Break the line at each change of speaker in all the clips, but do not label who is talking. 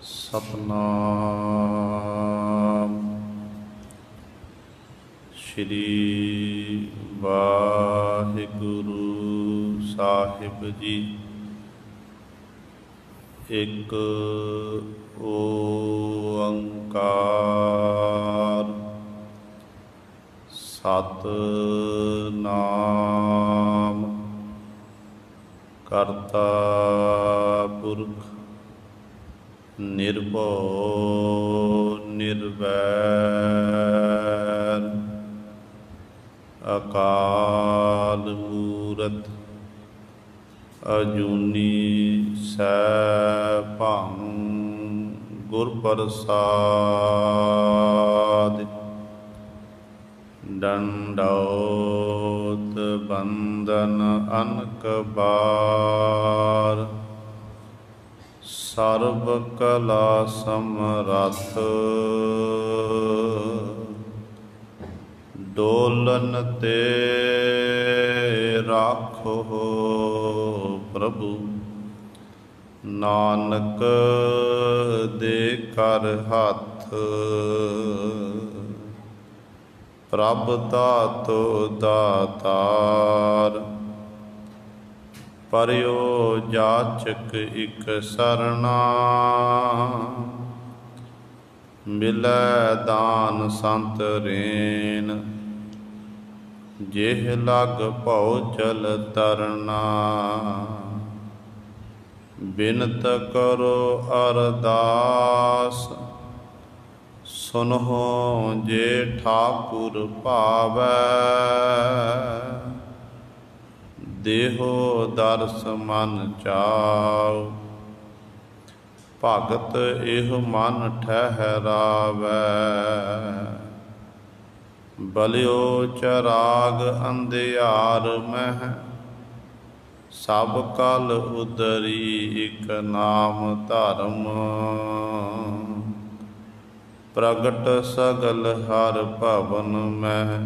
ਸਤਨਾਮ ਸ਼੍ਰੀ ਵਾਹਿਗੁਰੂ ਸਾਹਿਬ ਜੀ। ਇੱਕ ਓੰਕਾਰ ਸਤਨਾਮ ਕਰਤਾ ਪੁਰਖ ਨਿਰਭਉ ਨਿਰਵੈਰ ਅਕਾਲ ਮੂਰਤਿ ਅਜੂਨੀ ਸੈਭੰ ਗੁਰ ਪ੍ਰਸਾਦਿ। ਦੰਡੌਤ ਬੰਦਨ ਅਨਕ ਬਾਰ ਸਰਬ ਕਲਾ ਸਮਰੱਥ ਡੋਲਨ ਤੇ ਰਾਖੋ ਪ੍ਰਭੂ ਨਾਨਕ ਦੇ ਕਰ ਹੱਥ। ਪ੍ਰਭ ਦਾਤੋ ਦਾਤਾਰ ਪਰਿਓ ਜਾਚਕ ਇਕ ਸਰਣਾ ਮਿਲੈ ਦਾਨ ਸੰਤ ਰੇਨ ਜਿਹ ਲਗ ਭਉ ਚਲ ਤਰਨਾ। ਬਿਨਤ ਕਰੋ ਅਰਦਾਸ ਸੁਨਹੁ ਜੇ ਠਾਕੁਰ ਭਾਵੈ ਦੇਹੋ ਦਰਸ ਮਨ ਚਾਉ ਭਗਤ ਇਹ ਮਨ ਠਹਿਰਾਵੈ। ਬਲਿਓ ਚਰਾਗ ਅੰਧਿਆਰ ਮਹਿ ਸਭ ਕਲ ਉਦਰੀ ਇਕ ਨਾਮ ਧਰਮ ਪ੍ਰਗਟ ਸਗਲ ਹਰ ਭਵਨ ਮਹਿ।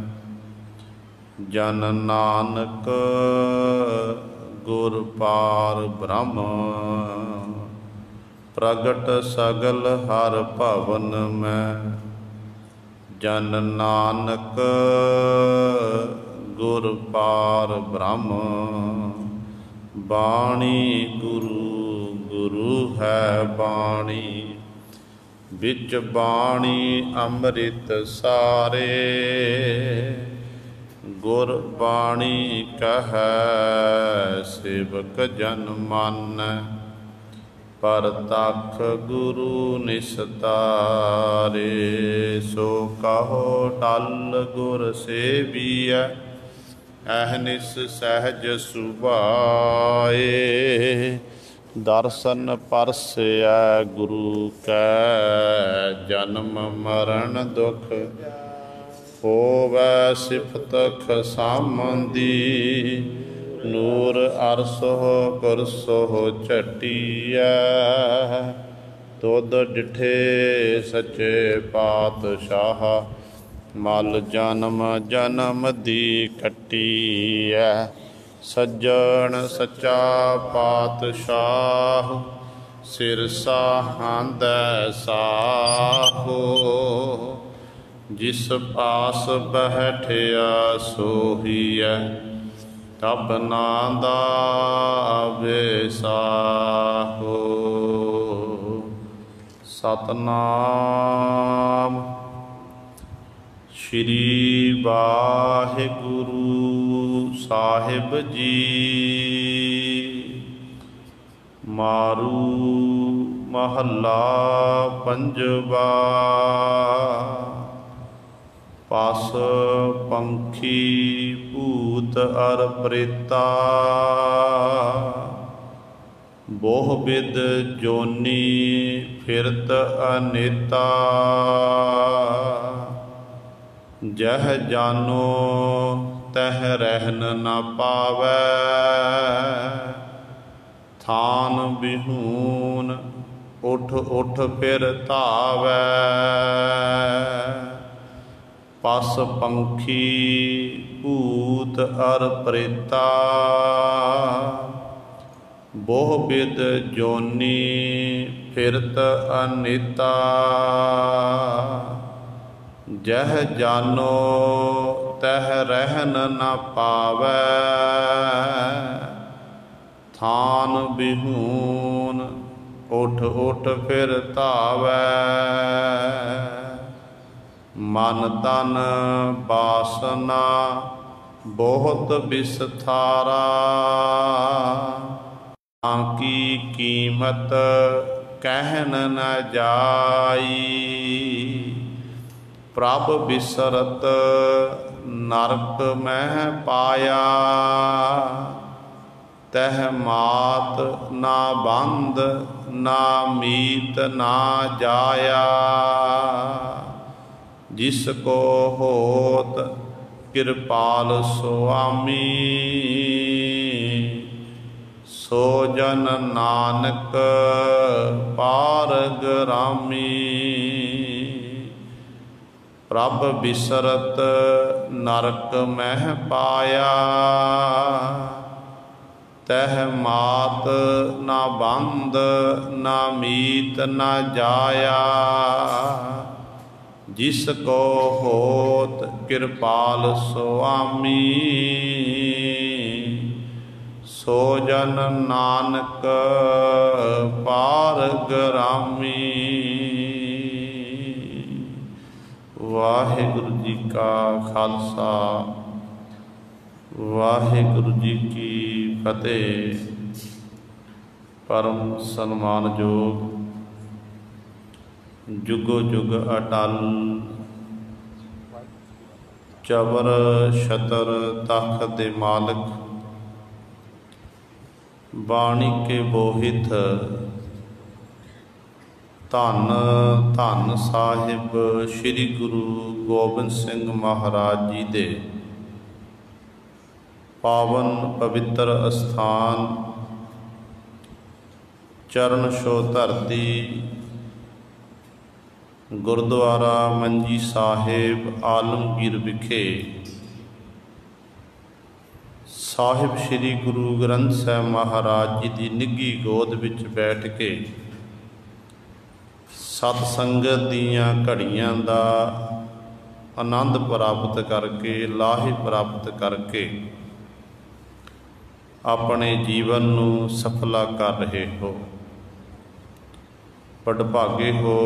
ਜਨ ਨਾਨਕ ਗੁਰ ਪਾਰ ਬ੍ਰਹਮ ਪ੍ਰਗਟ ਸਗਲ ਹਰ ਭਵਨ ਮਹਿ। ਜਨ ਨਾਨਕ ਗੁਰ ਪਾਰ ਬ੍ਰਹਮ ਬਾਣੀ ਗੁਰੂ ਗੁਰੂ ਹੈ ਬਾਣੀ ਵਿੱਚ ਬਾਣੀ ਅੰਮ੍ਰਿਤ ਸਾਰੇ ਗੁਰ ਬਾਣੀ ਕਹੈ ਸੇਵਕ ਜਨ ਮਾਨੈ ਪਰਤਖ ਗੁਰੂ ਨਿਸਤਾਰੇ। ਸੋ ਕਹੋ ਟਲ ਗੁਰ ਸੇਵੀਐ ਅਹਨਿਸ ਸਹਿਜ ਸੁਭਾਏ। ਦਰਸ਼ਨ ਪਰਸੈ ਗੁਰੂ ਕੈ ਜਨਮ ਮਰਨ ਦੁਖ ਹੋਵੈ ਸਿਫਤ ਖਸਾਮੰਦੀ। ਨੂਰ ਅਰਸੋ ਕੁਰਸੋ ਝਟੀਐ ਤੁਧ ਡਿਠੇ ਸੱਚੇ ਪਾਤਸ਼ਾਹ ਮਲ ਜਨਮ ਜਨਮ ਦੀ ਕੱਟੀਐ। ਸੱਜਣ ਸੱਚਾ ਪਾਤਸ਼ਾਹ ਸਿਰ ਸਾਹਾਂਦੈ ਸਾਹੋ ਜਿਸ ਪਾਸ ਬੈਠਿਆ ਸੋਹੀਐ ਤਬ ਨਾ ਦਾਵੇ ਸਾਹੋ। ਸਤਨਾਮ ਸ਼੍ਰੀ ਵਾਹਿਗੁਰੂ ਸਾਹਿਬ ਜੀ। ਮਾਰੂ ਮਹੱਲਾ ਪੰਜਵਾ। ਪਸ ਪੰਖੀ ਭੂਤ ਅਰ ਪ੍ਰੇਤਾ ਬਹੁ ਬਿਦ ਜੋਨੀ ਫਿਰਤ ਅਨੇਤਾ। ਜਹ ਜਾਨੋ ਤਹ ਰਹਿਨ ਨ ਪਾਵੈ ਥਾਨ ਬਿਹੂਨ ਉਠ ਉਠ ਫਿਰ ਧਾਵੈ। ਪਸ ਪੰਖੀ ਭੂਤ ਅਰ ਪ੍ਰੇਤਾ ਬਹੁ ਬਿਦ ਜੋਨੀ ਫਿਰਤ ਅਨੇਤਾ। ਜਹ ਜਾਨੋ ਤਹ ਰਹਿਨ ਨ ਪਾਵੈ। ਥਾਨ ਬਿਹੂਨ ਉਠ ਉਠ ਫਿਰ ਧਾਵੈ। ਮਨ ਤਨ ਬਾਸਨਾ ਬਹੁਤ ਬਿਸਥਾਰਾ। ਤਾਂ ਕੀ ਕੀਮਤ ਕਹਿਨ ਨ ਜਾਈ। ਪ੍ਰਭ ਬਿਸਰਤ ਨਰਕ ਮਹਿ ਪਾਇਆ। ਤਹ ਮਾਤ ਨਾ ਬੰਧ ਨਾ ਮੀਤ ਨਾ ਜਾਇਆ। ਜਿਸ ਕੋ ਹੋਤ ਕਿਰਪਾਲ ਸੁਆਮੀ। ਸੋ ਜਨ ਨਾਨਕ ਪਾਰਗਰਾਮੀ। ਪ੍ਰਭ ਬਿਸਰਤ ਨਰਕ ਮਹਿ ਪਾਇਆ। ਤਹ ਮਾਤ ਨਾ ਬੰਧ ਨਾ ਮੀਤ ਨਾ ਜਾਇਆ। ਜਿਸ ਕੋ ਹੋਤ ਕਿਰਪਾਲ ਸੁਆਮੀ। ਸੋ ਜਨ ਨਾਨਕ ਪਾਰਗਰਾਮੀ। ਵਾਹਿਗੁਰੂ ਜੀ ਕਾ ਖਾਲਸਾ ਵਾਹਿਗੁਰੂ ਜੀ ਕੀ ਫਤਿਹ। ਪਰਮ ਸਨਮਾਨਯੋਗ ਜੁਗੋ ਜੁਗ ਅਟਲ ਚਵਰ ਛਤਰ ਤਖ਼ਤ ਦੇ ਮਾਲਕ ਬਾਣੀ ਕੇ ਬੋਹਿਤ ਧੰਨ ਧੰਨ ਸਾਹਿਬ ਸ੍ਰੀ ਗੁਰੂ ਗੋਬਿੰਦ ਸਿੰਘ ਮਹਾਰਾਜ ਜੀ ਦੇ ਪਾਵਨ ਪਵਿੱਤਰ ਅਸਥਾਨ ਚਰਨ ਛੋਹ ਧਰਤੀ ਗੁਰਦੁਆਰਾ ਮੰਜੀ ਸਾਹਿਬ ਆਲਮਗੀਰ ਵਿਖੇ ਸਾਹਿਬ ਸ੍ਰੀ ਗੁਰੂ ਗ੍ਰੰਥ ਸਾਹਿਬ ਮਹਾਰਾਜ ਜੀ ਦੀ ਨਿੱਘੀ ਗੋਦ ਵਿੱਚ ਬੈਠ ਕੇ ਸਤ ਸੰਗਤ ਦੀਆਂ ਘੜੀਆਂ ਦਾ ਆਨੰਦ ਪ੍ਰਾਪਤ ਕਰਕੇ ਲਾਹੇ ਪ੍ਰਾਪਤ ਕਰਕੇ ਆਪਣੇ ਜੀਵਨ ਨੂੰ ਸਫਲਾ ਕਰ ਰਹੇ ਹੋ। ਵਡਭਾਗੇ ਹੋ।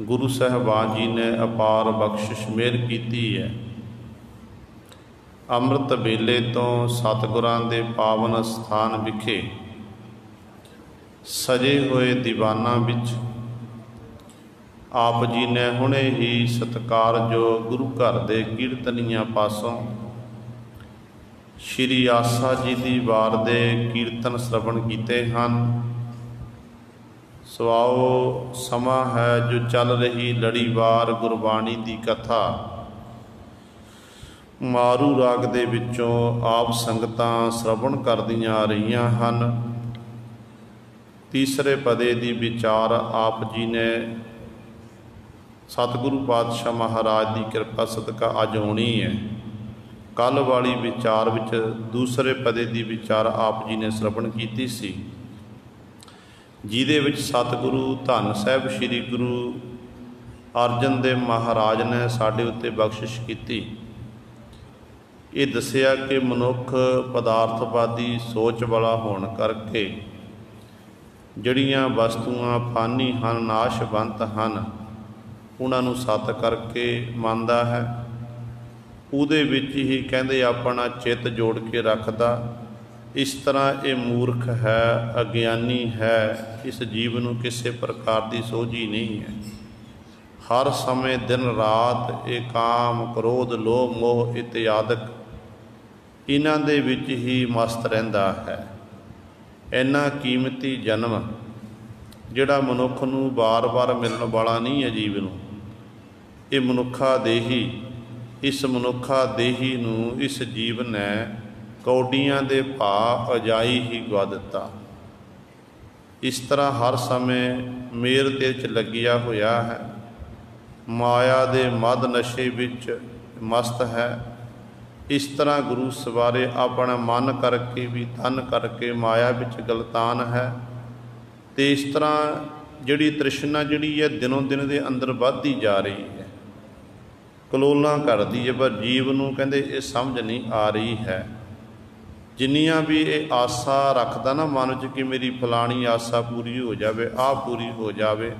ਗੁਰੂ ਸਾਹਿਬਾਨ ਜੀ ਨੇ ਅਪਾਰ ਬਖਸ਼ਿਸ਼ ਮਿਹਰ ਕੀਤੀ ਹੈ। ਅੰਮ੍ਰਿਤ ਵੇਲੇ ਤੋਂ ਸਤਿਗੁਰਾਂ ਦੇ ਪਾਵਨ ਸਥਾਨ ਵਿਖੇ ਸਜੇ ਹੋਏ ਦੀਵਾਨਾਂ ਵਿੱਚ ਆਪ ਜੀ ਨੇ ਹੁਣੇ ਹੀ ਸਤਿਕਾਰਯੋਗ ਗੁਰੂ ਘਰ ਦੇ ਕੀਰਤਨੀਆਂ ਪਾਸੋਂ ਸ਼੍ਰੀ ਆਸਾ ਜੀ ਦੀ ਵਾਰ ਦੇ ਕੀਰਤਨ ਸ਼ਰਵਣ ਕੀਤੇ ਹਨ। ਸੋ ਆਓ, ਸਮਾਂ ਹੈ ਜੋ ਚੱਲ ਰਹੀ ਲੜੀਵਾਰ ਗੁਰਬਾਣੀ ਦੀ ਕਥਾ ਮਾਰੂ ਰਾਗ ਦੇ ਵਿੱਚੋਂ ਆਪ ਸੰਗਤਾਂ ਸ਼ਰਵਣ ਕਰਦੀਆਂ ਆ ਰਹੀਆਂ ਹਨ। ਤੀਸਰੇ ਪਦੇ ਦੀ ਵਿਚਾਰ ਆਪ ਜੀ ਨੇ ਸਤਿਗੁਰੂ ਪਾਤਸ਼ਾਹ ਮਹਾਰਾਜ ਦੀ ਕਿਰਪਾ ਸਦਕਾ ਅੱਜ ਹੋਣੀ ਹੈ। ਕੱਲ੍ਹ ਵਾਲੀ ਵਿਚਾਰ ਵਿੱਚ ਦੂਸਰੇ ਪਦੇ ਦੀ ਵਿਚਾਰ ਆਪ ਜੀ ਨੇ ਸ਼ਰਵਣ ਕੀਤੀ ਸੀ, ਜਿਹਦੇ ਵਿੱਚ ਸਤਿਗੁਰੂ ਧੰਨ ਸਾਹਿਬ ਸ੍ਰੀ ਗੁਰੂ ਅਰਜਨ ਦੇਵ ਮਹਾਰਾਜ ਨੇ ਸਾਡੇ ਉੱਤੇ ਬਖਸ਼ਿਸ਼ ਕੀਤੀ। ਇਹ ਦੱਸਿਆ ਕਿ ਮਨੁੱਖ ਪਦਾਰਥਵਾਦੀ ਸੋਚ ਵਾਲਾ ਹੋਣ ਕਰਕੇ ਜਿਹੜੀਆਂ ਵਸਤੂਆਂ ਫਾਨੀ ਹਨ, ਨਾਸ਼ਵੰਤ ਹਨ, ਉਹਨਾਂ ਨੂੰ ਸਤ ਕਰਕੇ ਮੰਨਦਾ ਹੈ। ਉਹਦੇ ਵਿੱਚ ਹੀ ਕਹਿੰਦੇ ਆਪਣਾ ਚਿੱਤ ਜੋੜ ਕੇ ਰੱਖਦਾ। ਇਸ ਤਰ੍ਹਾਂ ਇਹ ਮੂਰਖ ਹੈ, ਅਗਿਆਨੀ ਹੈ। ਇਸ ਜੀਵ ਨੂੰ ਕਿਸੇ ਪ੍ਰਕਾਰ ਦੀ ਸੋਝੀ ਨਹੀਂ ਹੈ। ਹਰ ਸਮੇਂ ਦਿਨ ਰਾਤ ਇਹ ਕਾਮ, ਕ੍ਰੋਧ, ਲੋਭ, ਮੋਹ ਇਤਿਆਦਿਕ ਇਹਨਾਂ ਦੇ ਵਿੱਚ ਹੀ ਮਸਤ ਰਹਿੰਦਾ ਹੈ। ਇੰਨਾ ਕੀਮਤੀ ਜਨਮ ਜਿਹੜਾ ਮਨੁੱਖ ਨੂੰ ਵਾਰ-ਵਾਰ ਮਿਲਣ ਵਾਲਾ ਨਹੀਂ ਹੈ ਜੀਵ ਨੂੰ, ਇਹ ਮਨੁੱਖਾ ਦੇਹੀ, ਇਸ ਮਨੁੱਖਾ ਦੇਹੀ ਨੂੰ ਇਸ ਜੀਵ ਨੇ ਕੌਡੀਆਂ ਦੇ ਭਾਅ ਅਜਾਈ ਹੀ ਗਵਾ ਦਿੱਤਾ। ਇਸ ਤਰ੍ਹਾਂ ਹਰ ਸਮੇਂ ਮੇਰ ਦੇ 'ਚ ਲੱਗਿਆ ਹੋਇਆ ਹੈ, ਮਾਇਆ ਦੇ ਮਦ ਨਸ਼ੇ ਵਿੱਚ ਮਸਤ ਹੈ। इस तरह गुरु सवारे अपना मन करके भी तन करके माया विच गलतान है। तो इस तरह जिहड़ी तृष्णा जिहड़ी है दिनों दिन के अंदर वधदी जा रही है, कलोलां करदी है, पर जीव नूं कहंदे ये समझ नहीं आ रही है। जिन्नियां भी ये आसा रखदा ना मन च कि मेरी फलानी आसा पूरी हो जाए, आ पूरी हो जाए,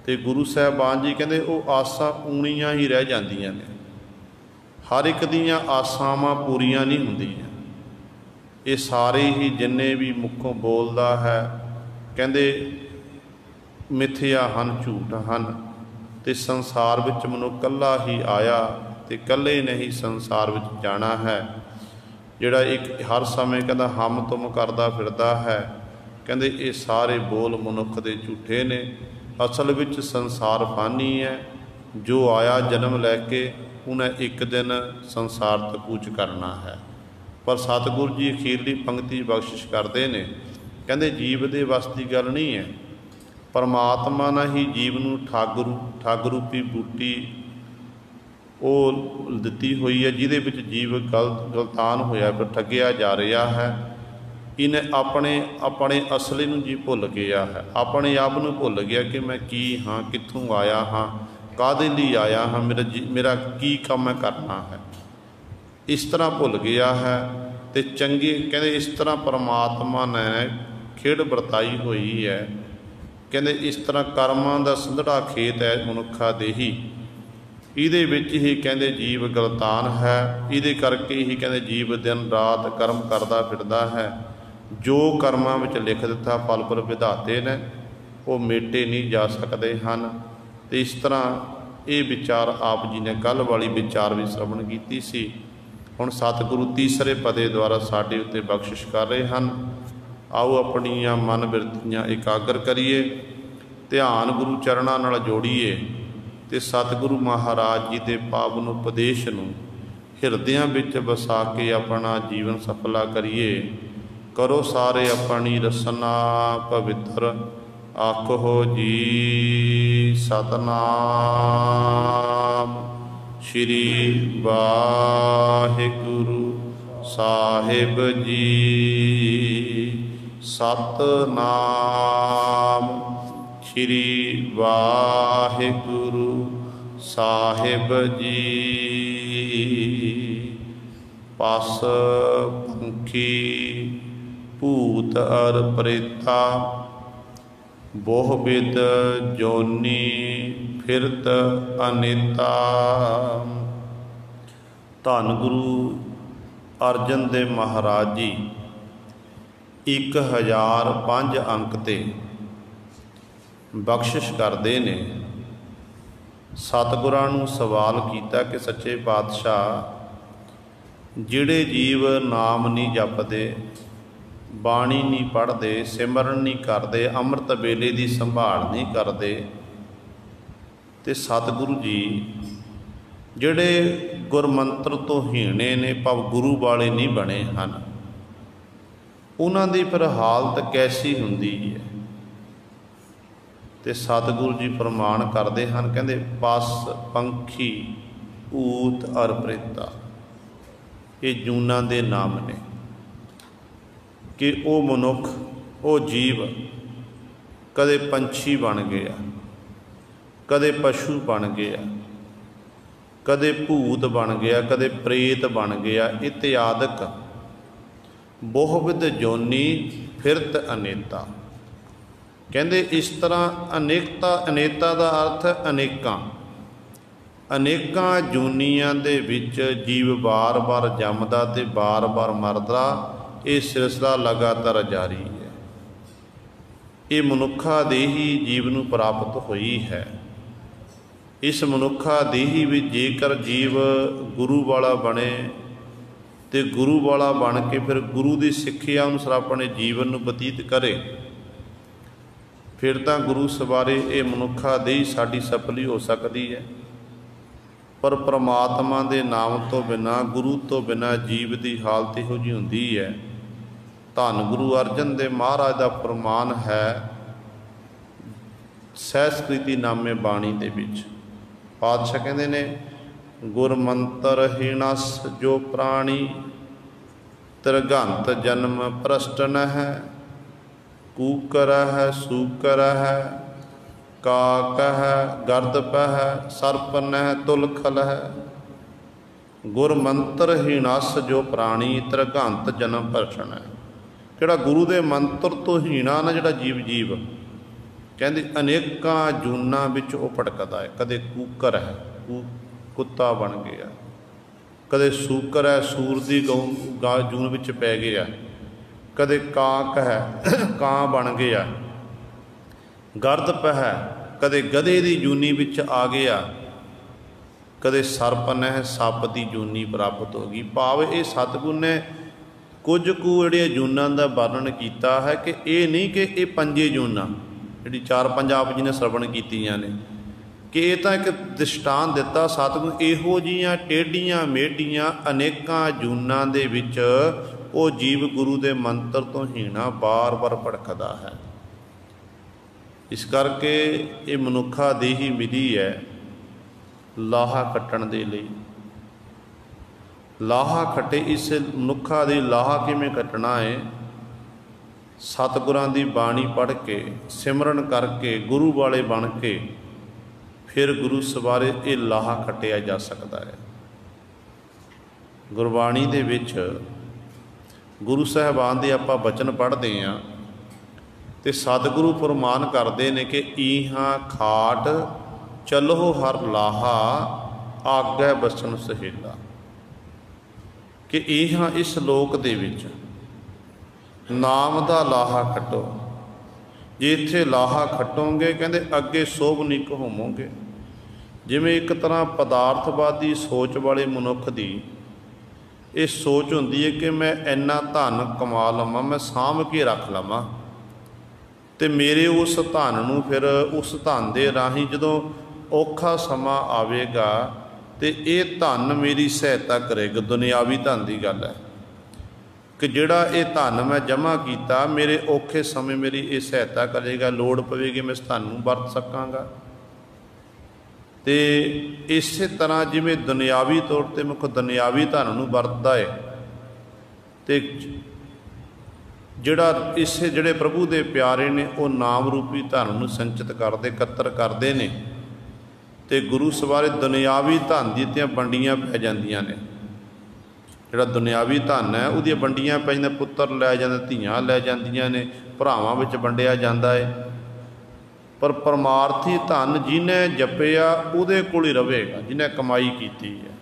तो गुरु साहिबान जी कहंदे वो आसा ऊणियां ही रह जांदियां ने। हर एक दियां आसावां पूरीआं नहीं हुंदियां। ये सारे ही जिन्ने भी मुखों बोलदा है कहंदे मिथ्या हन, झूठ हन। ते संसार विच मनुख कल्ला ही आया ते कल्ले नहीं संसार विच जाना है। जिहड़ा एक हर समय कहंदा हम तुम करदा फिरदा है, कहंदे ये सारे बोल मनुख दे झूठे ने। असल विच संसार फानी है। जो आया जन्म लैके उन्हें एक दिन संसार तो कूच करना है। पर सतगुरु जी अखीरली पंक्ति बख्शिश करते हैं, कहंदे जीव दे वस की गल नहीं है। परमात्मा ने ही जीव नूं ठग रूपी बूटी वो दिती हुई है, जिहदे विच जीव गलतान होया फिर ठगिया जा रहा है। इन्हें अपने असली नूं जी भुल गया है, अपने आप नूं भुल गया कि मैं की हाँ, कित्थों आया हाँ, काहदे लई आया हाँ, मेरा की काम मैं करना है, इस तरह भुल गया है। तो चंगी कहते इस तरह परमात्मा ने खेड़ बरताई हुई है। कहते इस तरह कर्मां दा संधड़ा खेत है मनुखा दे ही, इहदे विच ही कहते जीव गलतान है। इहदे करके ही कहते जीव दिन रात कर्म करदा फिरदा है। जो कर्मां विच लिख दिता फल फुल विधाते ने वो मेटे नहीं जा सकते हैं। तो इस तरह ये विचार आप जी ने कल वाली विचार भी श्रवण की सी। हुण सतगुरु तीसरे पदे द्वारा साडे उत्ते बख्शिश कर रहे हैं। आओ अपनियां मन बिरतियां एकाग्र करिए, ध्यान गुरु चरणों नाल जोड़िए ते सतगुरु महाराज जी के पावन उपदेश नूं हिरदियां विच वसा के अपना जीवन सफला करिए। करो सारे अपनी रसना पवित्र, आखो जी सतनाम श्री वाहिगुरु साहिब जी। सतनाम श्री वाहिगुरु साहिब जी। पस पंखी भूत अर प्रेता, बोह बिद जोनी फिरत अनेता। धन गुरु अर्जन देव महाराज जी 1005 अंक ते बख्शिश करते ने। सतगुरां नूं सवाल किया कि सच्चे पातशाह जिहड़े जीव नाम नहीं जपदे, बाणी नहीं पढ़ते, सिमरन नहीं करते, अमृत वेले की संभाल नहीं करते, तो सतगुरु जी जिहड़े गुरमंत्र तो हीणे ने भाव गुरु वाले नहीं बने हैं, उन्हां दी फिर हालत कैसी हुंदी है। तो सतगुरु जी प्रमाण करते हैं, कहते पस पंखी भूत अर प्रेता, ये जूना दे नाम ने कि वो मनुख वो जीव कदे पंछी बन गया, कदे पशु बन गया, कदे भूत बन गया, कदे प्रेत बन गया, इत्यादक बहुविध जोनी फिरत अनेता। कहते इस तरह अनेकता, अनेता का अर्थ अनेकां अनेकां जूनियां दे विच जीव बार बार जमदा ते बार बार मरदा। ये सिलसिला लगातार जारी है। ये मनुखा देही जीव नूं प्राप्त हुई है। इस मनुखा देही विच जेकर जीव गुरु वाला बने तो गुरु वाला बन के फिर गुरु की सिक्ख्या अनुसार अपने जीवन नूं बतीत करे, फिर तो गुरु सवारे ये मनुखा देही साडी सफली हो सकती है। पर परमात्मा के नाम तो बिना, गुरु तो बिना जीव की हालत इहो जी हुंदी है। धन गुरु अर्जन देव महाराज का प्रमाण है सहस्कृति नामे बाणी दे विच। पातशाह कहते ने गुरमंत्र हीनस जो प्राणी, त्रिगंत जन्म भ्रष्ट न है। कूकर है सूकर है, काक है गर्दप है, सर्प न तुलखल है। गुरमंत्र हीनस जो प्राणी, त्रिगंत जन्म भ्रष्ट है। ਜਿਹੜਾ ਗੁਰੂ ਦੇ ਮੰਤਰ ਤੋਂ ਹੀਣਾ ਨਾ ਜਿਹੜਾ ਜੀਵ ਕਹਿੰਦੇ ਅਨੇਕਾਂ ਜੂਨਾਂ ਵਿੱਚ ਉਹ ਭਟਕਦਾ ਹੈ। ਕਦੇ ਕੂਕਰ ਹੈ, ਕੁੱਤਾ ਬਣ ਗਿਆ, ਕਦੇ ਸੂਕਰ ਹੈ, ਸੂਰ ਦੀ ਗਊ ਜੂਨ ਵਿੱਚ ਪੈ ਗਿਆ, ਕਦੇ ਕਾਕ ਹੈ, ਕਾਂ ਬਣ ਗਿਆ, ਗਰਦਪ ਹੈ, ਕਦੇ ਗਧੇ ਦੀ ਜੂਨੀ ਵਿੱਚ ਆ ਗਿਆ, ਕਦੇ ਸਰਪਨ ਹੈ, ਸੱਪ ਦੀ ਜੂਨੀ ਪ੍ਰਾਪਤ ਹੋ ਗਈ। ਭਾਵ ਇਹ ਸਤਿਗੁਰ ਨੇ ਕੁਝ ਕੁ ਜਿਹੜੀਆਂ ਜੂਨਾਂ ਦਾ ਵਰਣਨ ਕੀਤਾ ਹੈ ਕਿ ਇਹ ਨਹੀਂ ਕਿ ਇਹ ਪੰਜੇ ਜੂਨਾਂ ਜਿਹੜੀ 4-5 ਆਪ ਜੀ ਨੇ ਸਰਵਣ ਕੀਤੀਆਂ ਨੇ, ਕਿ ਇਹ ਤਾਂ ਇੱਕ ਦ੍ਰਿਸ਼ਟਾਂਤ ਦਿੱਤਾ ਸਤਿਗੁਰ ਇਹੋ ਜਿਹੀਆਂ ਟੇਢੀਆਂ ਮੇਢੀਆਂ ਅਨੇਕਾਂ ਜੂਨਾਂ ਦੇ ਵਿੱਚ ਉਹ ਜੀਵ ਗੁਰੂ ਦੇ ਮੰਤਰ ਤੋਂ ਹੀਣਾ ਬਾਰ-ਬਾਰ ਭਟਕਦਾ ਹੈ। ਇਸ ਕਰਕੇ ਇਹ ਮਨੁੱਖਾ ਦੇਹੀ ਮਿਲੀ ਹੈ ਲਾਹਾ ਕੱਟਣ ਦੇ ਲਈ। ਲਾਹਾ ਖੱਟੇ, ਇਸ ਮਨੁੱਖਾ ਦੀ ਲਾਹਾ ਕਿਵੇਂ ਕੱਟਣਾ ਹੈ? ਸਤਿਗੁਰਾਂ ਦੀ ਬਾਣੀ ਪੜ੍ਹ ਕੇ, ਸਿਮਰਨ ਕਰਕੇ, ਗੁਰੂ ਵਾਲੇ ਬਣ ਕੇ ਫਿਰ ਗੁਰੂ ਸਵਾਰੇ ਇਹ ਲਾਹਾ ਖੱਟਿਆ ਜਾ ਸਕਦਾ ਹੈ। ਗੁਰਬਾਣੀ ਦੇ ਵਿੱਚ ਗੁਰੂ ਸਾਹਿਬਾਨ ਦੇ ਆਪਾਂ ਬਚਨ ਪੜ੍ਹਦੇ ਹਾਂ ਅਤੇ ਸਤਿਗੁਰੂ ਫਰਮਾਨ ਕਰਦੇ ਨੇ ਕਿ ਈਹਾਂ ਖਾਟ ਚਲੋ ਹਰ ਲਾਹਾ, ਆਗੈ ਬਸਨ ਸਹੇਲਾ। ਕਿ ਈਹਾਂ ਇਸ ਲੋਕ ਦੇ ਵਿੱਚ ਨਾਮ ਦਾ ਲਾਹਾ ਖੱਟੋ। ਜੇ ਇੱਥੇ ਲਾਹਾ ਖੱਟੋਗੇ ਕਹਿੰਦੇ ਅੱਗੇ ਸੋਭਨੀਕ ਹੋਵੋਗੇ। ਜਿਵੇਂ ਇੱਕ ਤਰ੍ਹਾਂ ਪਦਾਰਥਵਾਦੀ ਸੋਚ ਵਾਲੇ ਮਨੁੱਖ ਦੀ ਇਹ ਸੋਚ ਹੁੰਦੀ ਹੈ ਕਿ ਮੈਂ ਇੰਨਾ ਧਨ ਕਮਾ ਲਵਾਂ, ਮੈਂ ਸਾਂਭ ਕੇ ਰੱਖ ਲਵਾਂ ਅਤੇ ਮੇਰੇ ਉਸ ਧਨ ਨੂੰ ਫਿਰ ਉਸ ਧਨ ਦੇ ਰਾਹੀਂ ਜਦੋਂ ਔਖਾ ਸਮਾਂ ਆਵੇਗਾ ਅਤੇ ਇਹ ਧਨ ਮੇਰੀ ਸਹਾਇਤਾ ਕਰੇਗਾ। ਦੁਨਿਆਵੀ ਧਨ ਦੀ ਗੱਲ ਹੈ ਕਿ ਜਿਹੜਾ ਇਹ ਧਨ ਮੈਂ ਜਮ੍ਹਾਂ ਕੀਤਾ ਮੇਰੇ ਔਖੇ ਸਮੇਂ ਮੇਰੀ ਇਹ ਸਹਾਇਤਾ ਕਰੇਗਾ, ਲੋੜ ਪਵੇਗੀ ਮੈਂ ਇਸ ਧਨ ਨੂੰ ਵਰਤ ਸਕਾਂਗਾ। ਅਤੇ ਇਸੇ ਤਰ੍ਹਾਂ ਜਿਵੇਂ ਦੁਨਿਆਵੀ ਤੌਰ 'ਤੇ ਮੁੱਖ ਦੁਨਿਆਵੀ ਧਨ ਨੂੰ ਵਰਤਦਾ ਹੈ ਅਤੇ ਜਿਹੜੇ ਪ੍ਰਭੂ ਦੇ ਪਿਆਰੇ ਨੇ ਉਹ ਨਾਮ ਰੂਪੀ ਧਨ ਨੂੰ ਸੰਚਿਤ ਕਰਦੇ, ਇਕੱਤਰ ਕਰਦੇ ਨੇ ਅਤੇ ਗੁਰੂ ਸਵਾਰੇ ਦੁਨਿਆਵੀ ਧਨ ਦੀਆਂ ਵੰਡੀਆਂ ਪੈ ਜਾਂਦੀਆਂ ਨੇ। ਜਿਹੜਾ ਦੁਨਿਆਵੀ ਧਨ ਹੈ ਉਹਦੀਆਂ ਵੰਡੀਆਂ ਪੈ ਜਾਂਦੀਆਂ, ਪੁੱਤਰ ਲੈ ਜਾਂਦੇ, ਧੀਆਂ ਲੈ ਜਾਂਦੀਆਂ ਨੇ, ਭਰਾਵਾਂ ਵਿੱਚ ਵੰਡਿਆ ਜਾਂਦਾ ਹੈ। ਪਰ ਪਰਮਾਰਥੀ ਧਨ ਜਿਹਨੇ ਜਪਿਆ ਉਹਦੇ ਕੋਲ ਹੀ ਰਹੇਗਾ, ਜਿਹਨੇ ਕਮਾਈ ਕੀਤੀ ਹੈ।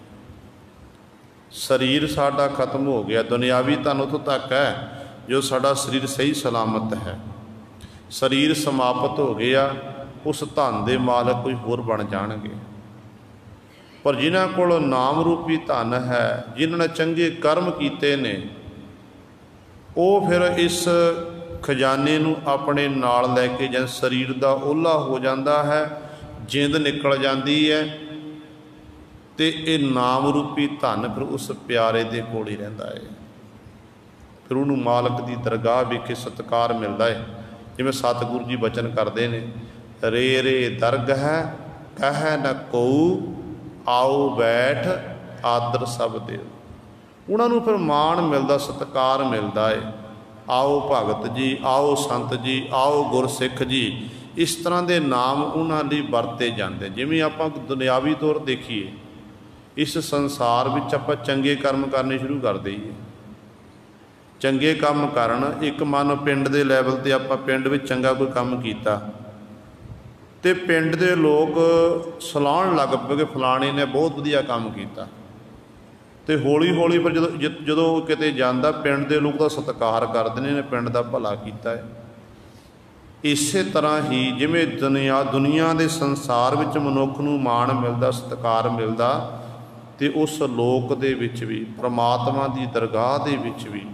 ਸਰੀਰ ਸਾਡਾ ਖਤਮ ਹੋ ਗਿਆ, ਦੁਨਿਆਵੀ ਧਨ ਉੱਥੋਂ ਤੱਕ ਹੈ ਜੋ ਸਾਡਾ ਸਰੀਰ ਸਹੀ ਸਲਾਮਤ ਹੈ। ਸਰੀਰ ਸਮਾਪਤ ਹੋ ਗਿਆ, ਉਸ ਧਨ ਦੇ ਮਾਲਕ ਕੋਈ ਹੋਰ ਬਣ ਜਾਣਗੇ। ਪਰ ਜਿਨ੍ਹਾਂ ਕੋਲ ਨਾਮ ਰੂਪੀ ਧਨ ਹੈ, ਜਿਨ੍ਹਾਂ ਨੇ ਚੰਗੇ ਕਰਮ ਕੀਤੇ ਨੇ, ਉਹ ਫਿਰ ਇਸ ਖਜ਼ਾਨੇ ਨੂੰ ਆਪਣੇ ਨਾਲ ਲੈ ਕੇ ਜਾਂ ਸਰੀਰ ਦਾ ਓਹਲਾ ਹੋ ਜਾਂਦਾ ਹੈ, ਜਿੰਦ ਨਿਕਲ ਜਾਂਦੀ ਹੈ ਅਤੇ ਇਹ ਨਾਮ ਰੂਪੀ ਧਨ ਫਿਰ ਉਸ ਪਿਆਰੇ ਦੇ ਕੋਲ ਹੀ ਰਹਿੰਦਾ ਹੈ। ਫਿਰ ਉਹਨੂੰ ਮਾਲਕ ਦੀ ਦਰਗਾਹ ਵਿਖੇ ਸਤਿਕਾਰ ਮਿਲਦਾ ਹੈ। ਜਿਵੇਂ ਸਤਿਗੁਰੂ ਜੀ ਬਚਨ ਕਰਦੇ ਨੇ, ਰੇ ਰੇ ਦਰਗਹਿ ਕਹਿ ਨ ਕਉ, ਆਓ ਬੈਠ ਆਦਰ ਸਭ ਦਿਓ। ਉਹਨਾਂ ਨੂੰ ਫਿਰ ਮਾਣ ਮਿਲਦਾ, ਸਤਿਕਾਰ ਮਿਲਦਾ ਹੈ। ਆਓ ਭਗਤ ਜੀ, ਆਓ ਸੰਤ ਜੀ, ਆਓ ਗੁਰਸਿੱਖ ਜੀ, ਇਸ ਤਰ੍ਹਾਂ ਦੇ ਨਾਮ ਉਹਨਾਂ ਲਈ ਵਰਤੇ ਜਾਂਦੇ। ਜਿਵੇਂ ਆਪਾਂ ਦੁਨਿਆਵੀ ਤੌਰ ਦੇਖੀਏ, ਇਸ ਸੰਸਾਰ ਵਿੱਚ ਆਪਾਂ ਚੰਗੇ ਕਰਮ ਕਰਨੇ ਸ਼ੁਰੂ ਕਰ ਦਈਏ। ਚੰਗੇ ਕੰਮ ਕਰਨ, ਇੱਕ ਮਨ ਪਿੰਡ ਦੇ ਲੈਵਲ 'ਤੇ ਆਪਾਂ ਪਿੰਡ ਵਿੱਚ ਚੰਗਾ ਕੋਈ ਕੰਮ ਕੀਤਾ ਅਤੇ ਪਿੰਡ ਦੇ ਲੋਕ ਸਲਾਹੁਣ ਲੱਗ ਪਏ ਕਿ ਫਲਾਣੇ ਨੇ ਬਹੁਤ ਵਧੀਆ ਕੰਮ ਕੀਤਾ, ਅਤੇ ਹੌਲੀ ਹੌਲੀ ਪਰ ਜਦੋਂ ਕਿਤੇ ਜਾਂਦਾ ਪਿੰਡ ਦੇ ਲੋਕ ਦਾ ਸਤਿਕਾਰ ਕਰਦੇ ਨੇ, ਪਿੰਡ ਦਾ ਭਲਾ ਕੀਤਾ ਹੈ। ਇਸੇ ਤਰ੍ਹਾਂ ਹੀ ਜਿਵੇਂ ਦੁਨੀਆ ਦੇ ਸੰਸਾਰ ਵਿੱਚ ਮਨੁੱਖ ਨੂੰ ਮਾਣ ਮਿਲਦਾ, ਸਤਿਕਾਰ ਮਿਲਦਾ, ਅਤੇ ਉਸ ਲੋਕ ਦੇ ਵਿੱਚ ਵੀ ਪ੍ਰਮਾਤਮਾ ਦੀ ਦਰਗਾਹ ਦੇ ਵਿੱਚ ਵੀ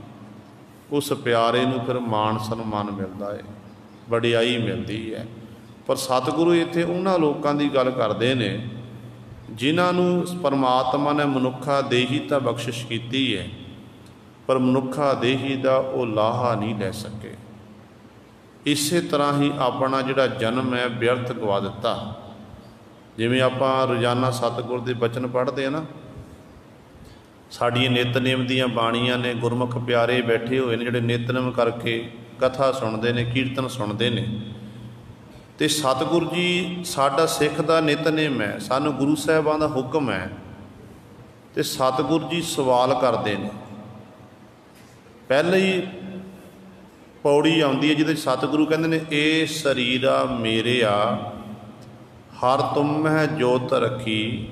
ਉਸ ਪਿਆਰੇ ਨੂੰ ਫਿਰ ਮਾਣ ਸਨਮਾਨ ਮਿਲਦਾ ਹੈ, ਵਡਿਆਈ ਮਿਲਦੀ ਹੈ। ਪਰ ਸਤਿਗੁਰੂ ਇੱਥੇ ਉਹਨਾਂ ਲੋਕਾਂ ਦੀ ਗੱਲ ਕਰਦੇ ਨੇ ਜਿਨ੍ਹਾਂ ਨੂੰ ਪਰਮਾਤਮਾ ਨੇ ਮਨੁੱਖਾ ਦੇਹੀ ਤਾਂ ਬਖਸ਼ਿਸ਼ ਕੀਤੀ ਹੈ, ਪਰ ਮਨੁੱਖਾ ਦੇਹੀ ਦਾ ਉਹ ਲਾਹਾ ਨਹੀਂ ਲੈ ਸਕੇ। ਇਸੇ ਤਰ੍ਹਾਂ ਹੀ ਆਪਣਾ ਜਿਹੜਾ ਜਨਮ ਹੈ ਵਿਅਰਥ ਗਵਾ ਦਿੱਤਾ। ਜਿਵੇਂ ਆਪਾਂ ਰੋਜ਼ਾਨਾ ਸਤਿਗੁਰ ਦੇ ਬਚਨ ਪੜ੍ਹਦੇ ਆ ਨਾ, ਸਾਡੀਆਂ ਨਿਤਨੇਮ ਦੀਆਂ ਬਾਣੀਆਂ ਨੇ, ਗੁਰਮੁਖ ਪਿਆਰੇ ਬੈਠੇ ਹੋਏ ਨੇ ਜਿਹੜੇ ਨਿਤਨੇਮ ਕਰਕੇ ਕਥਾ ਸੁਣਦੇ ਨੇ, ਕੀਰਤਨ ਸੁਣਦੇ ਨੇ। ਅਤੇ ਸਤਿਗੁਰੂ ਜੀ ਸਾਡਾ ਸਿੱਖ ਦਾ ਨਿਤਨੇਮ ਹੈ, ਸਾਨੂੰ ਗੁਰੂ ਸਾਹਿਬਾਨ ਦਾ ਹੁਕਮ ਹੈ। ਅਤੇ ਸਤਿਗੁਰੂ ਜੀ ਸਵਾਲ ਕਰਦੇ ਨੇ। ਪਹਿਲਾਂ ਹੀ ਪੌੜੀ ਆਉਂਦੀ ਹੈ ਜਿਹਦੇ 'ਚ ਸਤਿਗੁਰੂ ਕਹਿੰਦੇ ਨੇ, ਇਹ ਸਰੀਰਾ ਮੇਰਿਆ ਹਰ ਤੁਮਹਿ ਜੋਤ ਰੱਖੀ।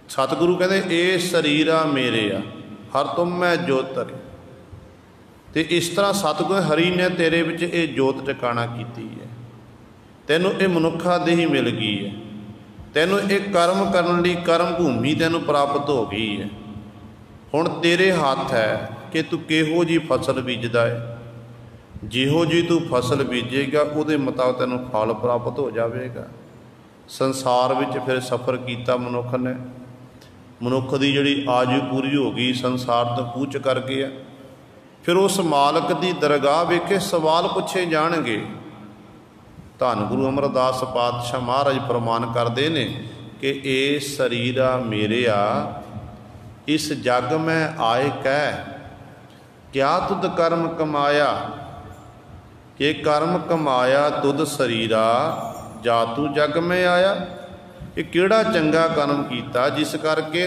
ਸਤਿਗੁਰੂ ਕਹਿੰਦੇ ਇਹ ਸਰੀਰਾ ਮੇਰੇ ਆ, ਹਰ ਤੁਮਹਿ ਜੋਤ ਰੱਖੀ। ਅਤੇ ਇਸ ਤਰ੍ਹਾਂ ਸਤਿਗੁਰੂ ਹਰੀ ਨੇ ਤੇਰੇ ਵਿੱਚ ਇਹ ਜੋਤ ਟਿਕਾਣਾ ਕੀਤੀ ਹੈ, ਤੈਨੂੰ ਇਹ ਮਨੁੱਖਾ ਦੇਹੀ ਮਿਲ ਗਈ ਹੈ, ਤੈਨੂੰ ਇਹ ਕਰਮ ਕਰਨ ਲਈ ਕਰਮ ਭੂਮੀ ਤੈਨੂੰ ਪ੍ਰਾਪਤ ਹੋ ਗਈ ਹੈ। ਹੁਣ ਤੇਰੇ ਹੱਥ ਹੈ ਕਿ ਤੂੰ ਕਿਹੋ ਜਿਹੀ ਫਸਲ ਬੀਜਦਾ ਹੈ। ਜਿਹੋ ਜਿਹੀ ਤੂੰ ਫਸਲ ਬੀਜੇਗਾ ਉਹਦੇ ਮੁਤਾਬਕ ਤੈਨੂੰ ਫਲ ਪ੍ਰਾਪਤ ਹੋ ਜਾਵੇਗਾ। ਸੰਸਾਰ ਵਿੱਚ ਫਿਰ ਸਫ਼ਰ ਕੀਤਾ ਮਨੁੱਖ ਨੇ, ਮਨੁੱਖ ਦੀ ਜਿਹੜੀ ਆਯੂ ਪੂਰੀ ਹੋ ਗਈ, ਸੰਸਾਰ ਤੋਂ ਕੂਚ ਕਰ ਗਿਆ। ਫਿਰ ਉਸ ਮਾਲਕ ਦੀ ਦਰਗਾਹ ਵੇਖੇ ਸਵਾਲ ਪੁੱਛੇ ਜਾਣਗੇ। ਧੰਨ ਗੁਰੂ ਅਮਰਦਾਸ ਪਾਤਸ਼ਾਹ ਮਹਾਰਾਜ ਪ੍ਰਮਾਣ ਕਰਦੇ ਨੇ ਕਿ ਇਹ ਸਰੀਰਾ ਮੇਰਿਆ ਇਸ ਜਗ ਮੈਂ ਆਏ ਕਹਿ, ਕਿਆ ਤੁਧ ਕਰਮ ਕਮਾਇਆ, ਕਿ ਕਰਮ ਕਮਾਇਆ ਤੁਧ ਸਰੀਰਾ ਜਾ ਤੂੰ ਜਗ ਮੈਂ ਆਇਆ। ਇਹ ਕਿਹੜਾ ਚੰਗਾ ਕਰਮ ਕੀਤਾ ਜਿਸ ਕਰਕੇ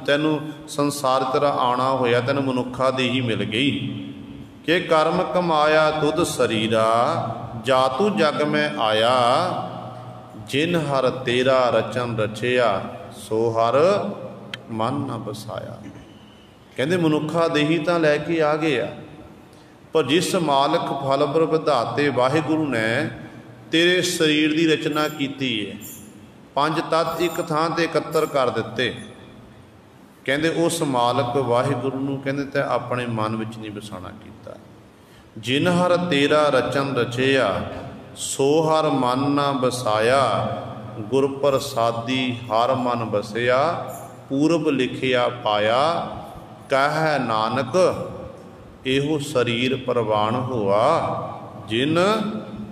ਤੈਨੂੰ ਸੰਸਾਰ ਤੇਰਾ ਆਉਣਾ ਹੋਇਆ, ਤੈਨੂੰ ਮਨੁੱਖਾ ਦੇਹੀ ਮਿਲ ਗਈ। ਕਿ ਕਰਮ ਕਮਾਇਆ ਤੁਧ ਸਰੀਰਾ ਜਾ ਤੂੰ ਜਗ ਮੈਂ ਆਇਆ, ਜਿਨ ਹਰ ਤੇਰਾ ਰਚਨ ਰਚਿਆ ਸੋ ਹਰ ਮਨ ਨਾ ਬਸਾਇਆ। ਕਹਿੰਦੇ ਮਨੁੱਖਾ ਦੇਹੀ ਤਾਂ ਲੈ ਕੇ ਆ ਗਏ ਆ, ਪਰ ਜਿਸ ਮਾਲਕ ਫਲ ਵਿਧਾਤੇ ਵਾਹਿਗੁਰੂ ਨੇ ਤੇਰੇ ਸਰੀਰ ਦੀ ਰਚਨਾ ਕੀਤੀ ਹੈ, 5 ਤੱਤ ਇੱਕ ਥਾਂ 'ਤੇ ਇਕੱਤਰ ਕਰ ਦਿੱਤੇ। ਕਹਿੰਦੇ ਉਸ ਮਾਲਕ ਵਾਹਿਗੁਰੂ ਨੂੰ ਕਹਿੰਦੇ ਤੇ ਆਪਣੇ ਮਨ ਵਿੱਚ ਨਹੀਂ ਵਸਾਉਣਾ ਕੀਤਾ। ਜਿਨ ਹਰ ਤੇਰਾ ਰਚਨ ਰਚਿਆ ਸੋ ਹਰ ਮਨ ਨਾ ਬਸਾਇਆ, ਗੁਰ ਪ੍ਰਸਾਦੀ ਹਰ ਮਨ ਬਸਿਆ, ਪੂਰਬ ਲਿਖਿਆ ਪਾਇਆ। ਕਹਿ ਨਾਨਕ ਇਹੋ ਸਰੀਰ ਪ੍ਰਵਾਨ ਹੋਆ, ਜਿਨ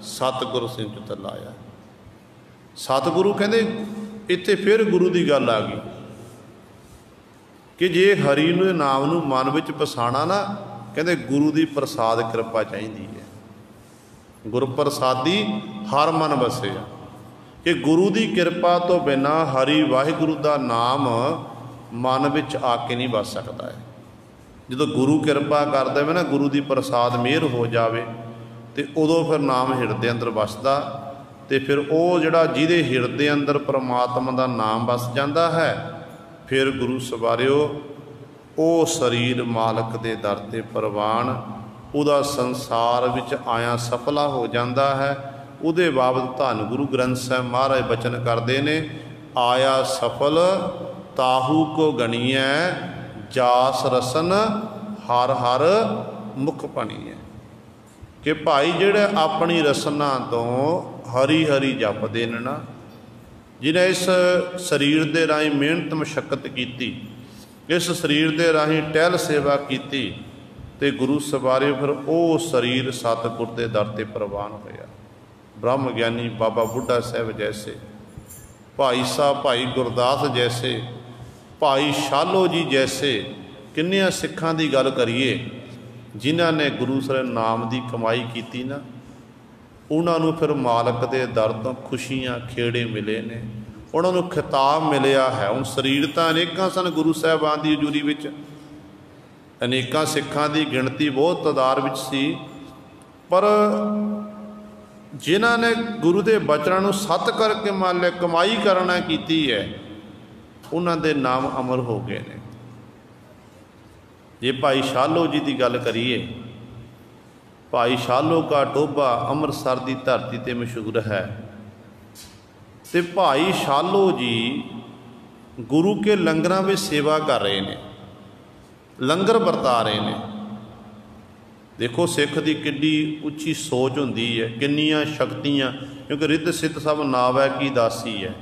ਸਤਿਗੁਰ ਸਿੰਚਤ ਲਾਇਆ। ਸਤਿਗੁਰੂ ਕਹਿੰਦੇ ਇੱਥੇ ਫਿਰ ਗੁਰੂ ਦੀ ਗੱਲ ਆ ਗਈ ਕਿ ਜੇ ਹਰੀ ਨੂੰ ਨਾਮ ਨੂੰ ਮਨ ਵਿੱਚ ਵਸਾਉਣਾ ਨਾ, ਕਹਿੰਦੇ ਗੁਰੂ ਦੀ ਪ੍ਰਸਾਦ ਕਿਰਪਾ ਚਾਹੀਦੀ ਹੈ। ਗੁਰ ਪ੍ਰਸਾਦੀ ਹਰ ਮਨ ਵਸਿਆ, ਕਿ ਗੁਰੂ ਦੀ ਕਿਰਪਾ ਤੋਂ ਬਿਨਾਂ ਹਰੀ ਵਾਹਿਗੁਰੂ ਦਾ ਨਾਮ ਮਨ ਵਿੱਚ ਆ ਕੇ ਨਹੀਂ ਵਸ ਸਕਦਾ ਹੈ। ਜਦੋਂ ਗੁਰੂ ਕਿਰਪਾ ਕਰ ਦੇਵੇ ਨਾ, ਗੁਰੂ ਦੀ ਪ੍ਰਸਾਦ ਮਿਹਰ ਹੋ ਜਾਵੇ, ਅਤੇ ਉਦੋਂ ਫਿਰ ਨਾਮ ਹਿਰਦੇ ਅੰਦਰ ਵਸਦਾ। ਅਤੇ ਫਿਰ ਉਹ ਜਿਹੜਾ ਜਿਹਦੇ ਹਿਰਦੇ ਅੰਦਰ ਪਰਮਾਤਮਾ ਦਾ ਨਾਮ ਵਸ ਜਾਂਦਾ ਹੈ, ਫਿਰ ਗੁਰੂ ਸਵਾਰਿਓ ਉਹ ਸਰੀਰ ਮਾਲਕ ਦੇ ਦਰ 'ਤੇ ਪ੍ਰਵਾਨ, ਉਹਦਾ ਸੰਸਾਰ ਵਿੱਚ ਆਇਆ ਸਫਲਾ ਹੋ ਜਾਂਦਾ ਹੈ। ਉਹਦੇ ਬਾਬਤ ਧੰਨ ਗੁਰੂ ਗ੍ਰੰਥ ਸਾਹਿਬ ਮਹਾਰਾਜ ਬਚਨ ਕਰਦੇ ਨੇ, ਆਇਆ ਸਫਲ ਤਾਹੂ ਕੋ ਗਣੀਐ, ਜਾਸ ਰਸਨ ਹਰ ਹਰ ਮੁਖ ਪਣੀਐ। ਕਿ ਭਾਈ ਜਿਹੜੇ ਆਪਣੀ ਰਸਨਾ ਤੋਂ ਹਰੀ ਹਰੀ ਜਪਦੇ ਨੇ ਨਾ, ਜਿਹਨੇ ਇਸ ਸਰੀਰ ਦੇ ਰਾਹੀਂ ਮਿਹਨਤ ਮਸ਼ੱਕਤ ਕੀਤੀ, ਇਸ ਸਰੀਰ ਦੇ ਰਾਹੀਂ ਟਹਿਲ ਸੇਵਾ ਕੀਤੀ, ਅਤੇ ਗੁਰੂ ਸਵਾਰੇ ਫਿਰ ਉਹ ਸਰੀਰ ਸਤਿਗੁਰ ਦੇ ਦਰ 'ਤੇ ਪ੍ਰਵਾਨ ਹੋਇਆ। ਬ੍ਰਹਮ ਗਿਆਨੀ ਬਾਬਾ ਬੁੱਢਾ ਸਾਹਿਬ ਜੈਸੇ, ਭਾਈ ਸਾਹਿਬ ਭਾਈ ਗੁਰਦਾਸ ਜੈਸੇ, ਭਾਈ ਸ਼ਾਲੋ ਜੀ ਜੈਸੇ, ਕਿੰਨਿਆਂ ਸਿੱਖਾਂ ਦੀ ਗੱਲ ਕਰੀਏ ਜਿਨ੍ਹਾਂ ਨੇ ਗੁਰੂ ਸਰ ਨਾਮ ਦੀ ਕਮਾਈ ਕੀਤੀ ਨਾ, ਉਹਨਾਂ ਨੂੰ ਫਿਰ ਮਾਲਕ ਦੇ ਦਰ ਤੋਂ ਖੁਸ਼ੀਆਂ ਖੇੜੇ ਮਿਲੇ ਨੇ, ਉਹਨਾਂ ਨੂੰ ਖਿਤਾਬ ਮਿਲਿਆ ਹੈ। ਹੁਣ ਸਰੀਰ ਤਾਂ ਅਨੇਕਾਂ ਸਨ ਗੁਰੂ ਸਾਹਿਬਾਨ ਦੀ ਹਜ਼ੂਰੀ ਵਿੱਚ, ਅਨੇਕਾਂ ਸਿੱਖਾਂ ਦੀ ਗਿਣਤੀ ਬਹੁਤ ਤਾਦਾਦ ਵਿੱਚ ਸੀ, ਪਰ ਜਿਨ੍ਹਾਂ ਨੇ ਗੁਰੂ ਦੇ ਬਚਨਾਂ ਨੂੰ ਸੱਤ ਕਰਕੇ ਮੰਨ ਲਿਆ, ਕਮਾਈ ਕਰਨਾ ਕੀਤੀ ਹੈ, ਉਹਨਾਂ ਦੇ ਨਾਮ ਅਮਰ ਹੋ ਗਏ ਨੇ। ਜੇ ਭਾਈ ਸ਼ਾਲੋ ਜੀ ਦੀ ਗੱਲ ਕਰੀਏ, ਭਾਈ ਸ਼ਾਲੋ ਕਾ ਟੋਭਾ ਅੰਮ੍ਰਿਤਸਰ ਦੀ ਧਰਤੀ 'ਤੇ ਮਸ਼ਹੂਰ ਹੈ। ਅਤੇ ਭਾਈ ਸ਼ਾਲੋ ਜੀ ਗੁਰੂ ਕੇ ਲੰਗਰਾਂ ਵਿੱਚ ਸੇਵਾ ਕਰ ਰਹੇ ਨੇ, ਲੰਗਰ ਵਰਤਾ ਰਹੇ ਨੇ। ਦੇਖੋ ਸਿੱਖ ਦੀ ਕਿੱਡੀ ਉੱਚੀ ਸੋਚ ਹੁੰਦੀ ਹੈ, ਕਿੰਨੀਆਂ ਸ਼ਕਤੀਆਂ, ਕਿਉਂਕਿ ਰਿੱਧ ਸਿੱਧ ਸਭ ਨਾਵੈ ਕੀ ਦਾਸੀ ਹੈ।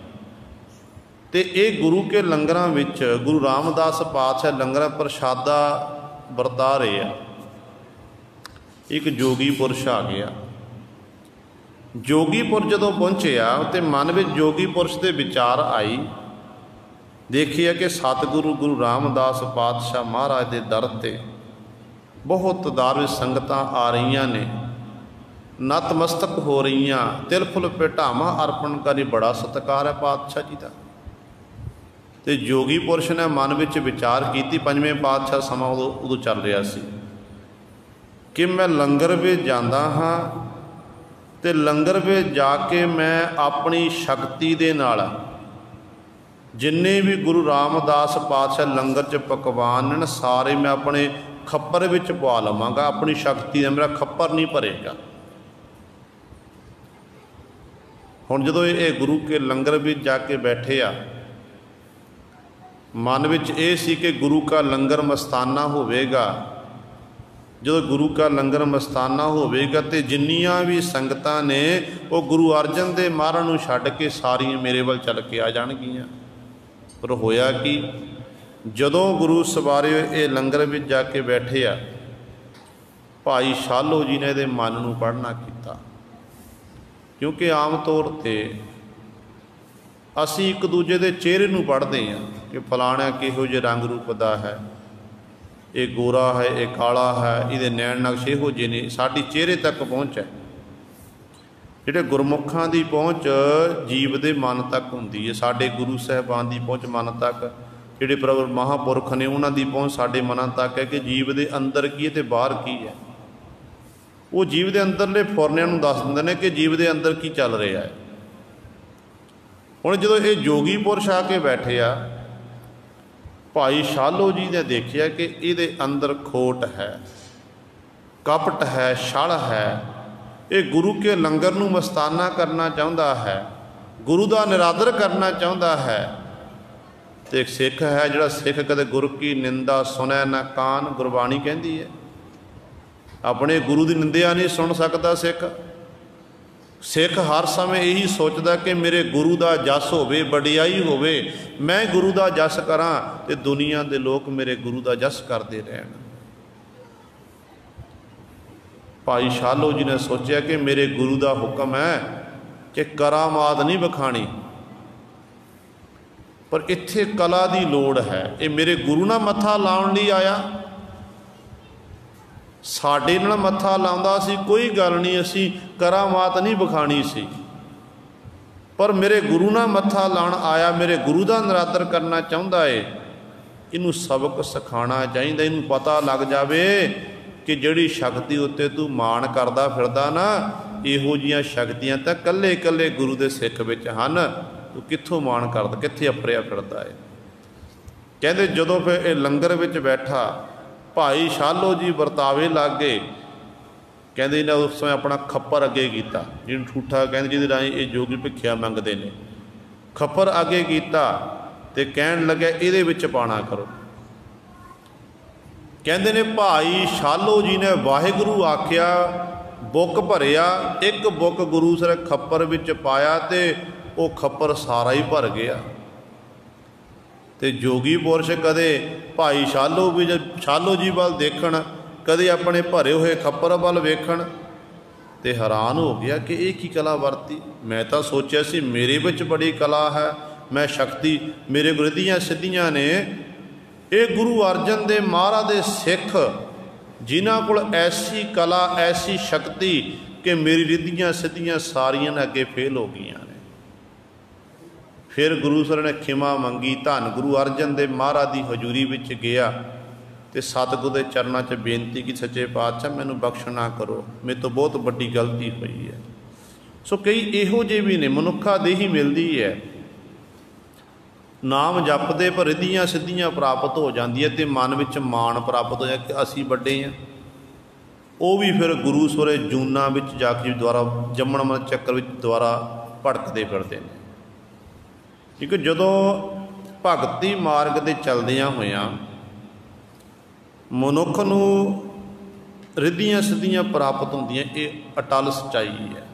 ਅਤੇ ਇਹ ਗੁਰੂ ਕੇ ਲੰਗਰਾਂ ਵਿੱਚ ਗੁਰੂ ਰਾਮਦਾਸ ਪਾਤਸ਼ਾਹ ਲੰਗਰਾਂ ਪ੍ਰਸ਼ਾਦਾ ਵਰਤਾ ਰਹੇ ਆ। ਇੱਕ ਜੋਗੀ ਪੁਰਸ਼ ਆ ਗਿਆ, जोगीपुर जदों पहुँचिया तो मन में जोगी पुरुष के विचार आई, देखिए कि सतगुरु गुरु रामदास पातशाह महाराज के दर ते बहुत तादाद में संगत आ रही ने, नतमस्तक हो रही, तिल फुल भेटावां अर्पण करी, बड़ा सत्कार है पातशाह जी का। तो जोगी पुरुष ने मन में विचार की, पंजवें पातशाह समा उदों चल रहा सी कि मैं लंगर में जाता हाँ तो लंगर में जाके मैं अपनी शक्ति दे नाल जिन्ने भी गुरु रामदास पातशाह लंगर च पकवान ने सारे मैं अपने खप्पर विच पवा लवांगा, अपनी शक्ति का मेरा खप्पर नहीं भरेगा। हुण जदों ये गुरु के लंगर में जाके बैठे आ, मन विच ये सी कि गुरु का लंगर मस्ताना होवेगा। जो गुरु का लंगर मस्ताना होवेगा तो जिन्नियां भी संगतां ने वो गुरु अर्जन दे महाराज नूं छड्ड के सारियां मेरे वल चल के आ जाणगियां। पर होया कि जदों गुरु सवारे ये लंगर में जाके बैठे आ, भाई शालो जी ने इहदे मन नूं पढ़ना कीता, क्योंकि आम तौर पर असी एक दूजे के चेहरे नूं पढ़ते हैं कि फलाना किहो जे रंग रूप का है, ये गोरा है, ये काला है, ये नैन नक्श इहो जे ने, साडी चेहरे तक पहुँच है। जिहड़े गुरमुखां दी पहुँच जीव दे मन तक हुंदी है, साडे गुरु साहिबान दी पहुँच मन तक, जिहड़े प्रभु महापुरख ने उन्हां दी पहुँच साडे मनां तक है कि जीव दे अंदर की है ते बाहर की है। वो जीव दे अंदरले फुरनिਆਂ ਨੂੰ दस दिंदे ने कि जीव दे अंदर की चल रहा है। हुण जदों ये जोगी पुरुष आके बैठे आ, भाई शालो जी ने देखिया कि इहदे अंदर खोट है, कपट है, छल है, ये गुरु के लंगर नूं मस्ताना करना चाहुंदा है, गुरु का निरादर करना चाहुंदा है। तो एक सिख है जिहड़ा सिख कदे गुरु की निंदा सुनै ना कान, गुरबाणी कहती है। अपने गुरु की निंदिया नहीं सुन सकता सिख। सिख हर समय यही सोचता कि मेरे गुरु का जस होवे, वडियाई होवे, मैं गुरु का जस करा तो दुनिया के लोग मेरे गुरु का जस करते रहन। भाई शालो जी ने सोचा कि मेरे गुरु का हुक्म है कि करामात नहीं विखाणी, पर इत्थे कला की लोड़ है। ये मेरे गुरु ना मत्था लाउण लई आया, साडे नाल मत्था लाउंदा सी कोई गल नहीं, असी करामात नहीं विखाणी सी, पर मेरे गुरु नाल मत्था लाउण आया, मेरे गुरु का निरादर करना चाहुंदा है। इनू सबक सिखाना चाहिए, इनू पता लग जाए कि जिहड़ी शक्ति उत्ते तू माण करदा फिरदा ना, इहो जिहियां शक्तियां तां कल्ले कल्ले गुरु दे सिख विच हन, तू कित्थों माण करदा, कित्थे अफरिया फिरदा है। कहंदे जदों फिर इह लंगर विच बैठा, भाई शालो जी वरतावे लग गए। कहते इन्हें उस समय अपना खप्पर अगे किया, जिन्हें ठूठा कहते जिहदे राही ये जोगी भिखिया मंगते हैं, खप्पर अगे किया तो कहन लगे इहदे विच पाना करो। कहते ने भाई शालो जी ने वाहिगुरू आख्या, बुक भरिया, एक बुक गुरु सर खप्पर विच पाया तो वो खप्पर सारा ही भर गया। तो जोगी पुरुष कदे भाई शालो भी शालो जी वाल देखण, कदे अपने भरे हुए खप्पर वाल वेखण, तो हैरान हो गया कि ये की कला वरती। मैं तो सोचा सी मेरे विच बड़ी कला है, मैं शक्ति मेरे रिद्धियां सिद्धियां ने। ये गुरु अर्जन दे महाराज दे सिख जिन्हां कोल ऐसी कला ऐसी शक्ति कि मेरी रिद्धियां सिद्धियां सारियां अगे फेल हो गई ने। फिर गुरु सर ने खिमा मंगी, धन गुरु अर्जन दे महाराज की हजूरी विच गया तो सतगुरु के चरणों च बेनती की, सच्चे पातशाह मैनू बख्शना करो, मेरे तो बहुत बड़ी गलती हुई है। सो कई इहो जे भी ने, मनुखा देही मिलती है, नाम जपदे पर रिद्धियां सिद्धियां प्राप्त हो जांदियां ते मन विच माण प्राप्त हो जाए कि असी बड़े हैं। वो भी फिर गुरु सोरे जूना विच जाके द्वारा जम्मण मन चक्कर विच द्वारा भड़कते फिरते हैं। क्योंकि जदों भगती मार्ग ते चलदियां होइयां मनुख नूं रिद्धियां सिद्धियां प्राप्त होंदियां, ये अटल सच्चाई है।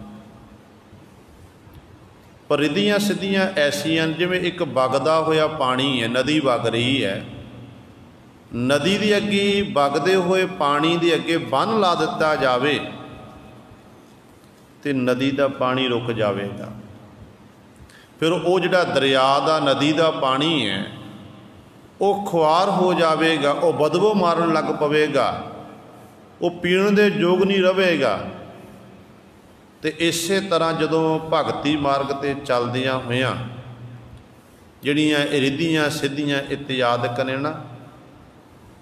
पर रिद्धियां सिद्धियां ऐसियां जिवें एक वगदा होया पानी है, नदी वग रही है, नदी के अगे वगदे हुए पानी के अगे बन ला दिता जाए तो नदी का पानी रुक जाएगा। फिर वो जिहड़ा दरिया का नदी का पानी है वो खुआर हो जाएगा, वो बदबू मारन लग पवेगा, वो पीण दे योग नहीं रहेगा। तो इस तरह जदों भगती मार्ग ते चलदियां होइयां जिहड़ियां रिद्धियां सिद्धियां इत्यादक ने ना,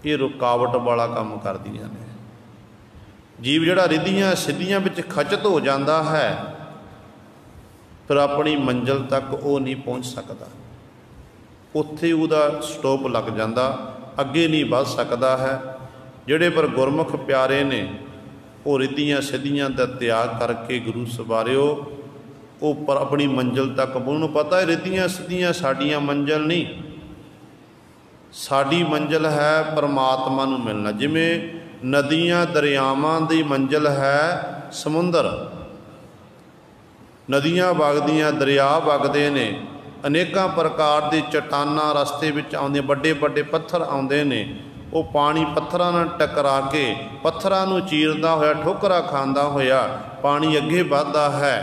ये रुकावट वाला काम करदियां ने। जीव जिहड़ा रिद्धियां सिद्धियां विच खचत हो जाता है, फिर अपनी मंजिल तक वो नहीं पहुँच सकता, उत्थे उहदा स्टॉप लग जाता, अगे नहीं बढ़ सकता है। जिहड़े पर गुरमुख प्यारे ने वो रिद्धियां सिद्धियां का त्याग करके गुरु सवारियो वो पर अपनी मंजिल तक उन्होंने पता है रिद्धियां सिद्धियां साडियां मंजिल नहीं, साडी मंजिल है परमात्मा नूं मिलना। जिमें नदियां दरियावां दी मंजिल है समुंदर, नदियां वगदियां दरिया वगदे ने, अनेकां प्रकार दी चट्टानां रस्ते विच आउंदियां, बड़े बड़े पत्थर आउंदे ने, वो पानी पत्थरां नाल टकरा के पत्थरां नूं चीरदा होया ठोकरा खांदा होया पानी अगे वधदा है।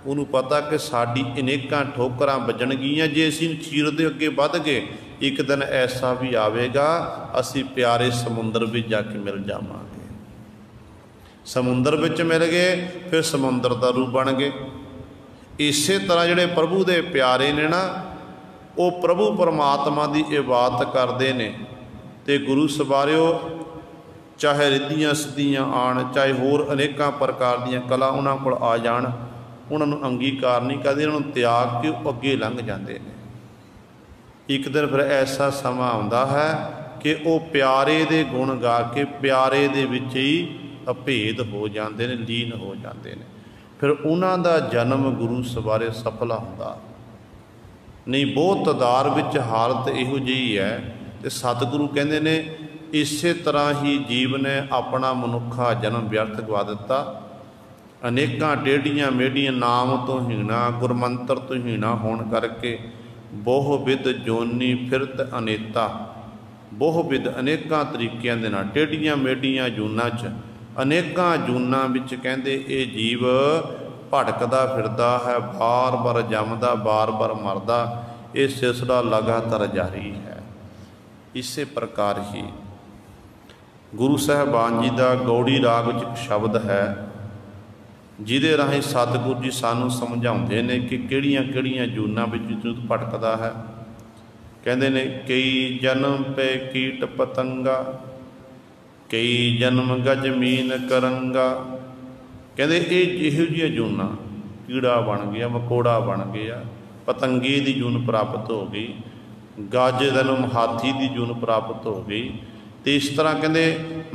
उन्होंने पता कि साडी अनेकां ठोकरां वजणगीਆਂ जे असीं चीरदे अगे वध गए, एक दिन ऐसा भी आवेगा असीं प्यारे समुंदर विच जाके मिल जावांगे। समुंदर विच मिल गए फिर समुंदर दा रूप बन गए। इस तरह जिहड़े प्रभु दे प्यारे ने ना, वो प्रभु परमात्मा की इबादत करते हैं। तो गुरु सवारियो चाहे रिद्धियां सिद्धियां आण, चाहे होर अनेकां प्रकार दीयां कला उन्हां कोल आ जाण, उन्होंने अंगीकार नहीं करते, उन्होंने त्याग के अगे लंघ जाते हैं। एक दिन फिर ऐसा समा आउंदा है कि वो प्यारे दे गुण गा के प्यारे दे विच ही अभेद हो जाते हैं, लीन हो जाते हैं। फिर उन्हां दा जन्म गुरु सवारे सफल हुंदा नहीं। बहुत तदार विच हालत इहो जिही है। तो सतगुरु कहते ने इस तरह ही जीव ने अपना मनुखा जन्म व्यर्थ गवा दिता। अनेकां टेढ़ियां मेढ़ियां नाम तो हीना गुरमंत्र तो हीना होण करके बहुविध जोनी फिरत अनेता, बहुविध अनेकां तरीकिਆਂ ਦੇ ਨਾਲ टेढ़ियां मेढ़ियां जूनां च अनेकां जूनां विच कहंदे ये जीव भटकदा फिरदा है, बार बार जमदा बार बार मरदा, ये सिलसिला लगातार जारी है। इसे प्रकार ही गुरु साहिबान जी का गौड़ी राग विच एक शब्द है जिहदे राहीं सतगुरु जी सानू समझाउंदे ने कि किहड़ियां किहड़ियां जूनां विच तू भटकदा है। कहंदे ने कई जन्म पे कीट पतंगा, कई जन्म गज मीन करंगा। कहंदे ये इहो जिहियां जूनां, कीड़ा बन गया, मकोड़ा बन गया, पतंगे की जून प्राप्त हो गई, गज जन्म हाथी की जून प्राप्त हो गई, तो इस तरह कहते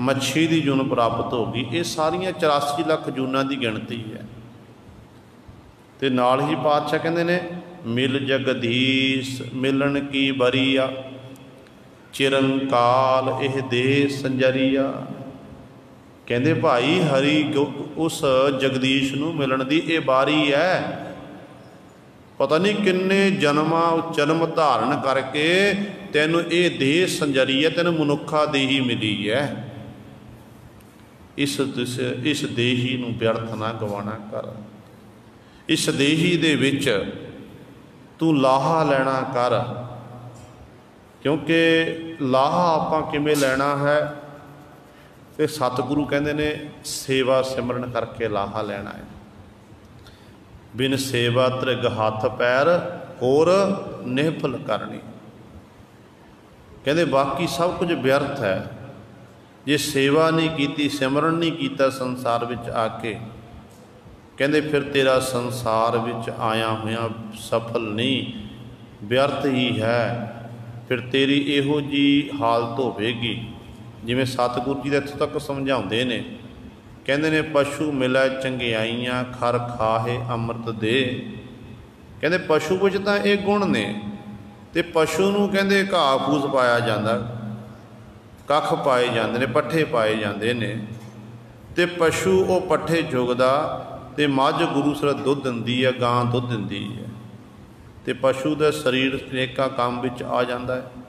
मच्छी की जून प्राप्त हो गई। ये सारिया 84 लाख जूनां की गिणती है। तो नाल ही पातशाह कहते ने मिल जगदीश मिलन की बरीआ, चिरंकाल एह देह संजरिया। कहते भाई हरी उस जगदीश नूं मिलन की ये बारी है। पता नहीं किन्ने जन्म धारण करके तैनू ये देह संजरी है, तैनू मनुखा देही मिली है। इस देही नूं व्यर्थ ना गवाना कर, इस देही दे विच तू लाहा लेना कर। क्योंकि लाहा आपां किवें लेना है, तो सतगुरु कहंदे ने सेवा सिमरन करके लाहा लेना है। बिन सेवा त्रिग हथ पैर होर निहफल करनी। कहते बाकी सब कुछ व्यर्थ है जे सेवा नहीं की, सिमरन नहीं किया संसार विच आके। कहते फिर तेरा संसार विच आया होया सफल नहीं, व्यर्थ ही है। फिर तेरी इहो जी हालत होवेगी जिवें सतगुरु जी इत्थों तक समझाउंदे ने। कहते ने पशु मिलै चंगियाइयां खर खाहे अमृत दे। कहते पशु विच तां ये गुण ने, तो पशु नूं कहते घाह फूस पाया जाता, कख पाए जाते ने, पट्ठे पाए जाते ने। तो पशु वो पट्ठे चुगदा, तो मझ गुरु सिर दुध दिंदी है, गां दुध दिंदी है। तो पशु का शरीर अनेकां काम विच आ जाता है।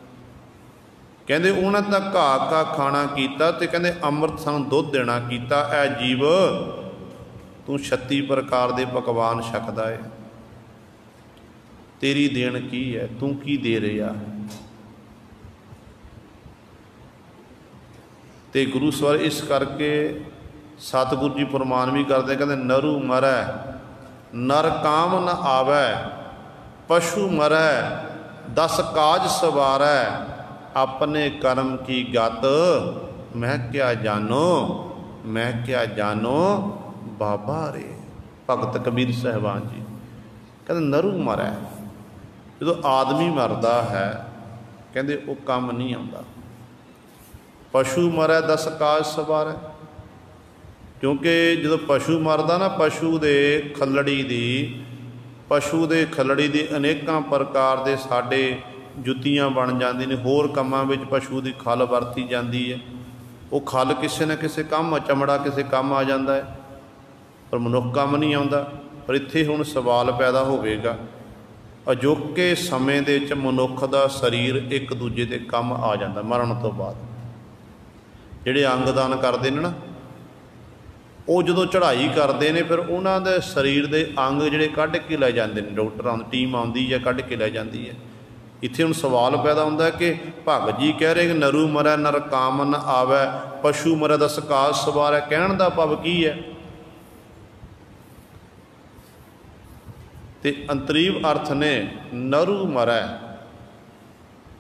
कहते उन्हें तो घाह का खाना किया, तो कहते अमृत सानूं दुध देना किया। ऐ जीव ਤੂੰ 36 ਪ੍ਰਕਾਰ ਦੇ ਪਕਵਾਨ ਛਕਦਾ ਹੈ, ਤੇਰੀ ਦੇਣ ਕੀ ਹੈ, ਤੂੰ ਕੀ ਦੇ ਰਿਹਾ ਹੈ। ਤੇ ਗੁਰੂ ਸਵਰ ਇਸ ਕਰਕੇ ਸਤਿਗੁਰੂ ਜੀ ਫਰਮਾਨ ਵੀ ਕਰਦੇ, ਕਹਿੰਦੇ ਨਰੂ ਮਰੈ ਨਰ ਕਾਮ ਨ ਆਵੈ, ਪਸ਼ੂ ਮਰੈ 10 ਕਾਜ ਸਵਾਰੈ, ਆਪਣੇ ਕਰਮ ਕੀ ਗਤ ਮੈਂ ਕਿਆ ਜਾਨੋ, ਮੈਂ ਕਿਆ ਜਾਨੋ ਬਾਬਾ ਰੇ। ਭਗਤ ਕਬੀਰ ਸਾਹਿਬਾਨ ਜੀ ਕਹਿੰਦੇ ਨਰੂ ਮਰੈ, ਜਦੋਂ ਆਦਮੀ ਮਰਦਾ ਹੈ ਕਹਿੰਦੇ ਉਹ ਕੰਮ ਨਹੀਂ ਆਉਂਦਾ। ਪਸ਼ੂ ਮਰੈ 10 ਕਾਜ ਸਵਾਰੈ, ਕਿਉਂਕਿ ਜਦੋਂ ਪਸ਼ੂ ਮਰਦਾ ਨਾ, ਪਸ਼ੂ ਦੇ ਖੱਲੜੀ ਦੀ ਅਨੇਕਾਂ ਪ੍ਰਕਾਰ ਦੇ ਸਾਡੇ ਜੁੱਤੀਆਂ ਬਣ ਜਾਂਦੀਆਂ ਨੇ, ਹੋਰ ਕੰਮਾਂ ਵਿੱਚ ਪਸ਼ੂ ਦੀ ਖੱਲ ਵਰਤੀ ਜਾਂਦੀ ਹੈ। ਉਹ ਖੱਲ ਕਿਸੇ ਨਾ ਕਿਸੇ ਕੰਮ, ਚਮੜਾ ਕਿਸੇ ਕੰਮ ਆ ਜਾਂਦਾ ਹੈ, ਪਰ ਮਨੁੱਖ ਕੰਮ ਨਹੀਂ ਆਉਂਦਾ। ਪਰ ਇੱਥੇ ਹੁਣ ਸਵਾਲ ਪੈਦਾ ਹੋਵੇਗਾ, ਅਜੋਕੇ ਸਮੇਂ ਦੇ ਵਿੱਚ ਮਨੁੱਖ ਦਾ ਸਰੀਰ ਇੱਕ ਦੂਜੇ ਦੇ ਕੰਮ ਆ ਜਾਂਦਾ ਮਰਨ ਤੋਂ ਬਾਅਦ। ਜਿਹੜੇ ਅੰਗ ਦਾਨ ਕਰਦੇ ਨੇ ਨਾ, ਉਹ ਜਦੋਂ ਚੜ੍ਹਾਈ ਕਰਦੇ ਨੇ ਫਿਰ ਉਹਨਾਂ ਦੇ ਸਰੀਰ ਦੇ ਅੰਗ ਜਿਹੜੇ ਕੱਢ ਕੇ ਲੈ ਜਾਂਦੇ ਨੇ, ਡਾਕਟਰਾਂ ਦੀ ਟੀਮ ਆਉਂਦੀ ਹੈ ਕੱਢ ਕੇ ਲੈ ਜਾਂਦੀ ਹੈ। ਇੱਥੇ ਹੁਣ ਸਵਾਲ ਪੈਦਾ ਹੁੰਦਾ ਕਿ ਭਗਤ ਜੀ ਕਹਿ ਰਹੇ ਕਿ ਨਰੂ ਮਰੈ ਨਰ ਕਾਮ ਨ ਆਵੈ, ਪਸ਼ੂ ਮਰੈ 10 ਕਾਜ ਸਵਾਰੈ, ਕਹਿਣ ਦਾ ਭਾਵ ਕੀ ਹੈ? ਤੇ ਅੰਤਰੀਵ ਅਰਥ ਨੇ ਨਰੂ ਮਰੈ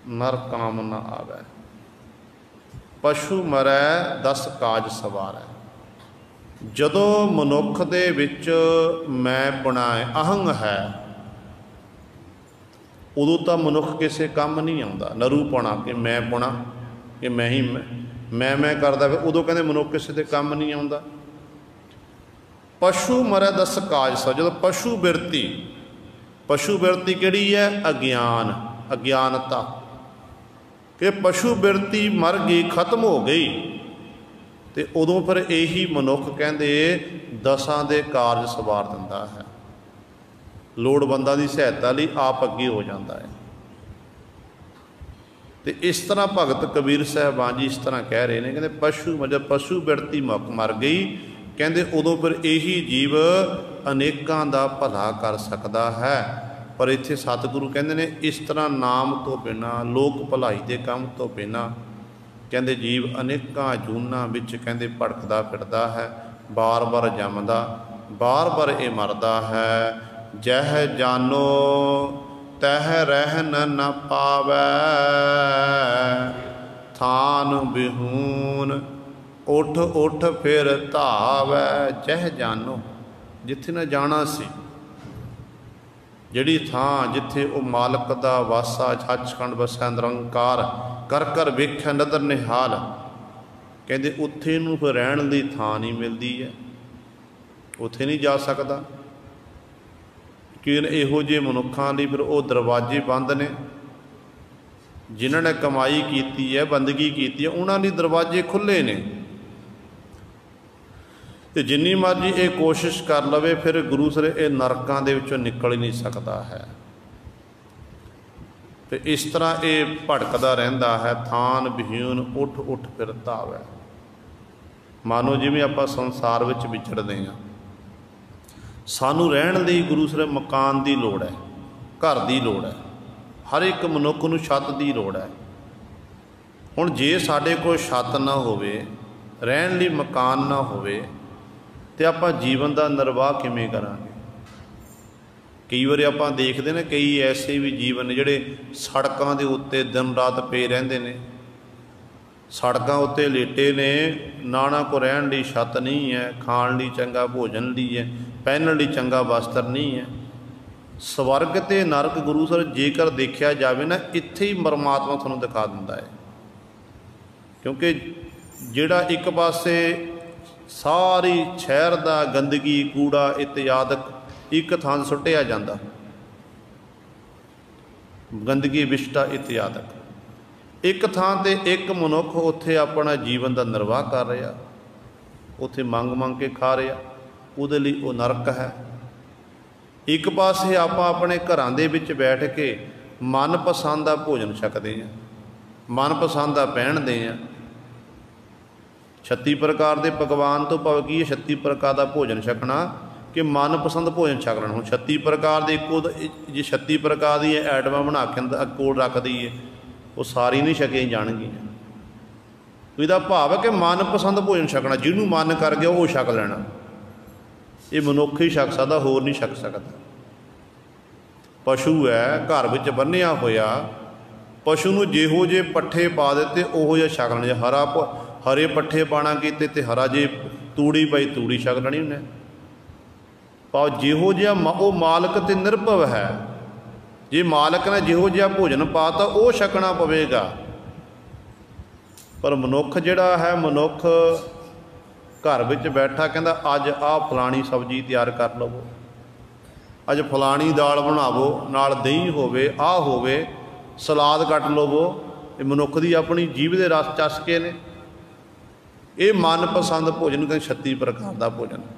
ਨਰ ਕਾਮ ਨ ਆਵੈ, ਪਸ਼ੂ ਮਰੈ 10 ਕਾਜ ਸਵਾਰੈ। ਜਦੋਂ ਮਨੁੱਖ ਦੇ ਵਿੱਚ ਮੈਂ ਪੁਣਾ ਅਹੰਗ ਹੈ, ਉਦੋਂ ਤਾਂ ਮਨੁੱਖ ਕਿਸੇ ਕੰਮ ਨਹੀਂ ਆਉਂਦਾ। ਨਰੂ ਪੁਣਾ ਕਿ ਮੈਂ ਪੁਣਾ, ਕਿ ਮੈਂ ਹੀ ਮੈਂ ਕਰਦਾ, ਫਿਰ ਉਦੋਂ ਕਹਿੰਦੇ ਮਨੁੱਖ ਕਿਸੇ ਦੇ ਕੰਮ ਨਹੀਂ ਆਉਂਦਾ। ਪਸ਼ੂ ਮਰੈ 10 ਕਾਜ ਸਵਾਰੈ, ਜਦੋਂ ਪਸ਼ੂ ਬਿਰਤੀ ਕਿਹੜੀ ਹੈ? ਅਗਿਆਨ, ਅਗਿਆਨਤਾ, ਕਿ ਪਸ਼ੂ ਬਿਰਤੀ ਮਰ ਗਈ, ਖਤਮ ਹੋ ਗਈ, ਤੇ ਉਦੋਂ ਫਿਰ ਇਹੀ ਮਨੁੱਖ ਕਹਿੰਦੇ 10 ਦੇ ਕਾਰਜ ਸਵਾਰ ਦਿੰਦਾ ਹੈ। ਲੋੜਵੰਦਾਂ ਦੀ ਸਹਾਇਤਾ ਲਈ ਆਪ ਅੱਗੇ ਹੋ ਜਾਂਦਾ ਹੈ। ਤੇ ਇਸ ਤਰ੍ਹਾਂ ਭਗਤ ਕਬੀਰ ਸਾਹਿਬਾਨ ਜੀ ਇਸ ਤਰ੍ਹਾਂ ਕਹਿ ਰਹੇ ਨੇ, ਕਹਿੰਦੇ ਪਸ਼ੂ ਬਿਰਤੀ ਮਰ ਗਈ, ਕਹਿੰਦੇ ਉਦੋਂ ਫਿਰ ਇਹੀ ਜੀਵ ਅਨੇਕਾਂ ਦਾ ਭਲਾ ਕਰ ਸਕਦਾ ਹੈ। ਪਰ ਇੱਥੇ ਸਤਿਗੁਰੂ ਕਹਿੰਦੇ ਨੇ ਇਸ ਤਰ੍ਹਾਂ ਨਾਮ ਤੋਂ ਬਿਨਾਂ, ਲੋਕ ਭਲਾਈ ਦੇ ਕੰਮ ਤੋਂ ਬਿਨਾਂ, ਕਹਿੰਦੇ ਜੀਵ ਅਨੇਕਾਂ ਜੂਨਾਂ ਵਿੱਚ ਕਹਿੰਦੇ ਭਟਕਦਾ ਫਿਰਦਾ ਹੈ, ਬਾਰ-ਬਾਰ ਜੰਮਦਾ, ਬਾਰ-ਬਾਰ ਇਹ ਮਰਦਾ ਹੈ। ਜਹ ਜਾਨੋ ਤਹ ਰਹਿਨ ਨ ਪਾਵੈ, ਥਾਨ ਬਿਹੂਨ ਉੱਠ ਉੱਠ ਫਿਰ ਧਾਵੈ। ਜਹ ਜਾਨੋ, ਜਿੱਥੇ ਨਾ ਜਾਣਾ ਸੀ, ਜਿਹੜੀ ਥਾਂ ਜਿੱਥੇ ਉਹ ਮਾਲਕ ਦਾ ਵਾਸਾ ਸੱਚਖੰਡ ਵਸੈ ਨਿਰੰਕਾਰ, ਕਰ ਕਰ ਵੇਖਿਆ ਨਦਰ ਨਿਹਾਲ, ਕਹਿੰਦੇ ਉੱਥੇ ਨੂੰ ਫਿਰ ਰਹਿਣ ਦੀ ਥਾਂ ਨਹੀਂ ਮਿਲਦੀ ਹੈ, ਉੱਥੇ ਨਹੀਂ ਜਾ ਸਕਦਾ। ਕਿ ਇਹੋ ਜਿਹੇ ਮਨੁੱਖਾਂ ਲਈ ਫਿਰ ਉਹ ਦਰਵਾਜ਼ੇ ਬੰਦ ਨੇ। ਜਿਨ੍ਹਾਂ ਨੇ ਕਮਾਈ ਕੀਤੀ ਹੈ, ਬੰਦਗੀ ਕੀਤੀ ਹੈ, ਉਹਨਾਂ ਲਈ ਦਰਵਾਜ਼ੇ ਖੁੱਲ੍ਹੇ ਨੇ। ਤੇ ਜਿੰਨੀ ਮਰਜ਼ੀ ਇਹ ਕੋਸ਼ਿਸ਼ ਕਰ ਲਵੇ, ਫਿਰ ਗੁਰੂ ਸਰ ਇਹ ਨਰਕਾਂ ਦੇ ਵਿੱਚੋਂ ਨਿਕਲ ਹੀ ਨਹੀਂ ਸਕਦਾ ਹੈ। ਤੇ ਇਸ ਤਰ੍ਹਾਂ ਇਹ ਭਟਕਦਾ ਰਹਿੰਦਾ ਹੈ। ਥਾਨ ਬਿਹੂਨ ਉੱਠ ਉੱਠ ਫਿਰ ਧਾਵੈ। ਮਾਨੋ ਜਿਵੇਂ ਆਪਾਂ ਸੰਸਾਰ ਵਿੱਚ ਵਿਚਰਦੇ ਹਾਂ, ਸਾਨੂੰ ਰਹਿਣ ਲਈ ਗੁਰੂ ਸਰ ਮਕਾਨ ਦੀ ਲੋੜ ਹੈ, ਘਰ ਦੀ ਲੋੜ ਹੈ, ਹਰ ਇੱਕ ਮਨੁੱਖ ਨੂੰ ਛੱਤ ਦੀ ਲੋੜ ਹੈ। ਹੁਣ ਜੇ ਸਾਡੇ ਕੋਲ ਛੱਤ ਨਾ ਹੋਵੇ, ਰਹਿਣ ਲਈ ਮਕਾਨ ਨਾ ਹੋਵੇ, ਤੇ ਆਪਾਂ ਜੀਵਨ ਦਾ ਨਿਰਵਾਹ ਕਿਵੇਂ ਕਰਾਂਗੇ? ਕਈ ਵਾਰੀ ਆਪਾਂ ਦੇਖਦੇ ਨੇ ਕਈ ਐਸੇ ਵੀ ਜੀਵਨ ਨੇ ਜਿਹੜੇ ਸੜਕਾਂ ਦੇ ਉੱਤੇ ਦਿਨ ਰਾਤ ਪਏ ਰਹਿੰਦੇ ਨੇ, ਸੜਕਾਂ ਉੱਤੇ ਲੇਟੇ ਨੇ, ਨਾ ਉਹਨਾਂ ਕੋਲ ਰਹਿਣ ਲਈ ਛੱਤ ਨਹੀਂ ਹੈ, ਖਾਣ ਲਈ ਚੰਗਾ ਭੋਜਨ ਲਈ ਹੈ, ਪਹਿਨਣ ਲਈ ਚੰਗਾ ਵਸਤਰ ਨਹੀਂ ਹੈ। ਸਵਰਗ ਅਤੇ ਨਰਕ ਗੁਰੂ ਸਰ ਜੇਕਰ ਦੇਖਿਆ ਜਾਵੇ ਨਾ, ਇੱਥੇ ਹੀ ਪਰਮਾਤਮਾ ਤੁਹਾਨੂੰ ਦਿਖਾ ਦਿੰਦਾ ਹੈ। ਕਿਉਂਕਿ ਜਿਹੜਾ ਇੱਕ ਪਾਸੇ ਸਾਰੀ ਸ਼ਹਿਰ ਦਾ ਗੰਦਗੀ, ਕੂੜਾ ਇਤਿਆਦਿਕ ਇੱਕ ਥਾਂ ਸੁੱਟਿਆ ਜਾਂਦਾ, ਗੰਦਗੀ ਵਿਸ਼ਟਾ ਇਤਿਆਦਿਕ, ਇੱਕ ਥਾਂ 'ਤੇ ਇੱਕ ਮਨੁੱਖ ਉੱਥੇ ਆਪਣਾ ਜੀਵਨ ਦਾ ਨਿਰਵਾਹ ਕਰ ਰਿਹਾ, ਉੱਥੇ ਮੰਗ ਮੰਗ ਕੇ ਖਾ ਰਿਹਾ, ਉਹਦੇ ਲਈ ਉਹ ਨਰਕ ਹੈ। ਇੱਕ ਪਾਸੇ ਆਪਾਂ ਆਪਣੇ ਘਰਾਂ ਦੇ ਵਿੱਚ ਬੈਠ ਕੇ ਮਨਪਸੰਦ ਦਾ ਭੋਜਨ ਛਕਦੇ ਹਾਂ, ਮਨਪਸੰਦ ਦਾ ਪਹਿਨਦੇ ਹਾਂ, 36 प्रकार के पकवान तो भाव की है 36 प्रकार का भोजन छकना कि मनपसंद भोजन छक लेना। हुण 36 प्रकार के इक्को जे 36 प्रकार की आइटमां बना के कोल रख दईए वो सारी नहीं छकी जाणगियां। ਇਹਦਾ ਭਾਵ है कि मनपसंद भोजन छकना, ਜਿਹਨੂੰ मन कर गया वो छक लेना। ये मनुख ही छक सकता, होर नहीं छक सकता। पशु है घर विच बन्निया होया, पशु नूं जिहो जे पट्ठे पा दिते उहो जिहा छक लेना। जे हरे पट्ठे पाना कीते ते हरा, जे तूड़ी पाई तूड़ी छक लेनी उन्हें। भाव जिहो जिहा वो मालक ते निर्भव है। जे मालक ने जिहो जिहा भोजन पाता वो छकना पवेगा। पर मनुख जिहड़ा है, मनुख घर विच बैठा कहंदा अज आ फलानी सब्जी तैयार कर लवो, अज फलानी दाल बनावो, नाल दही होवे, आ होवे, सलाद कट लवो। ये मनुख की अपनी जीभ के रस चसके ने। ये मनपसंद भोजन कहते 36 प्रकार का भोजन।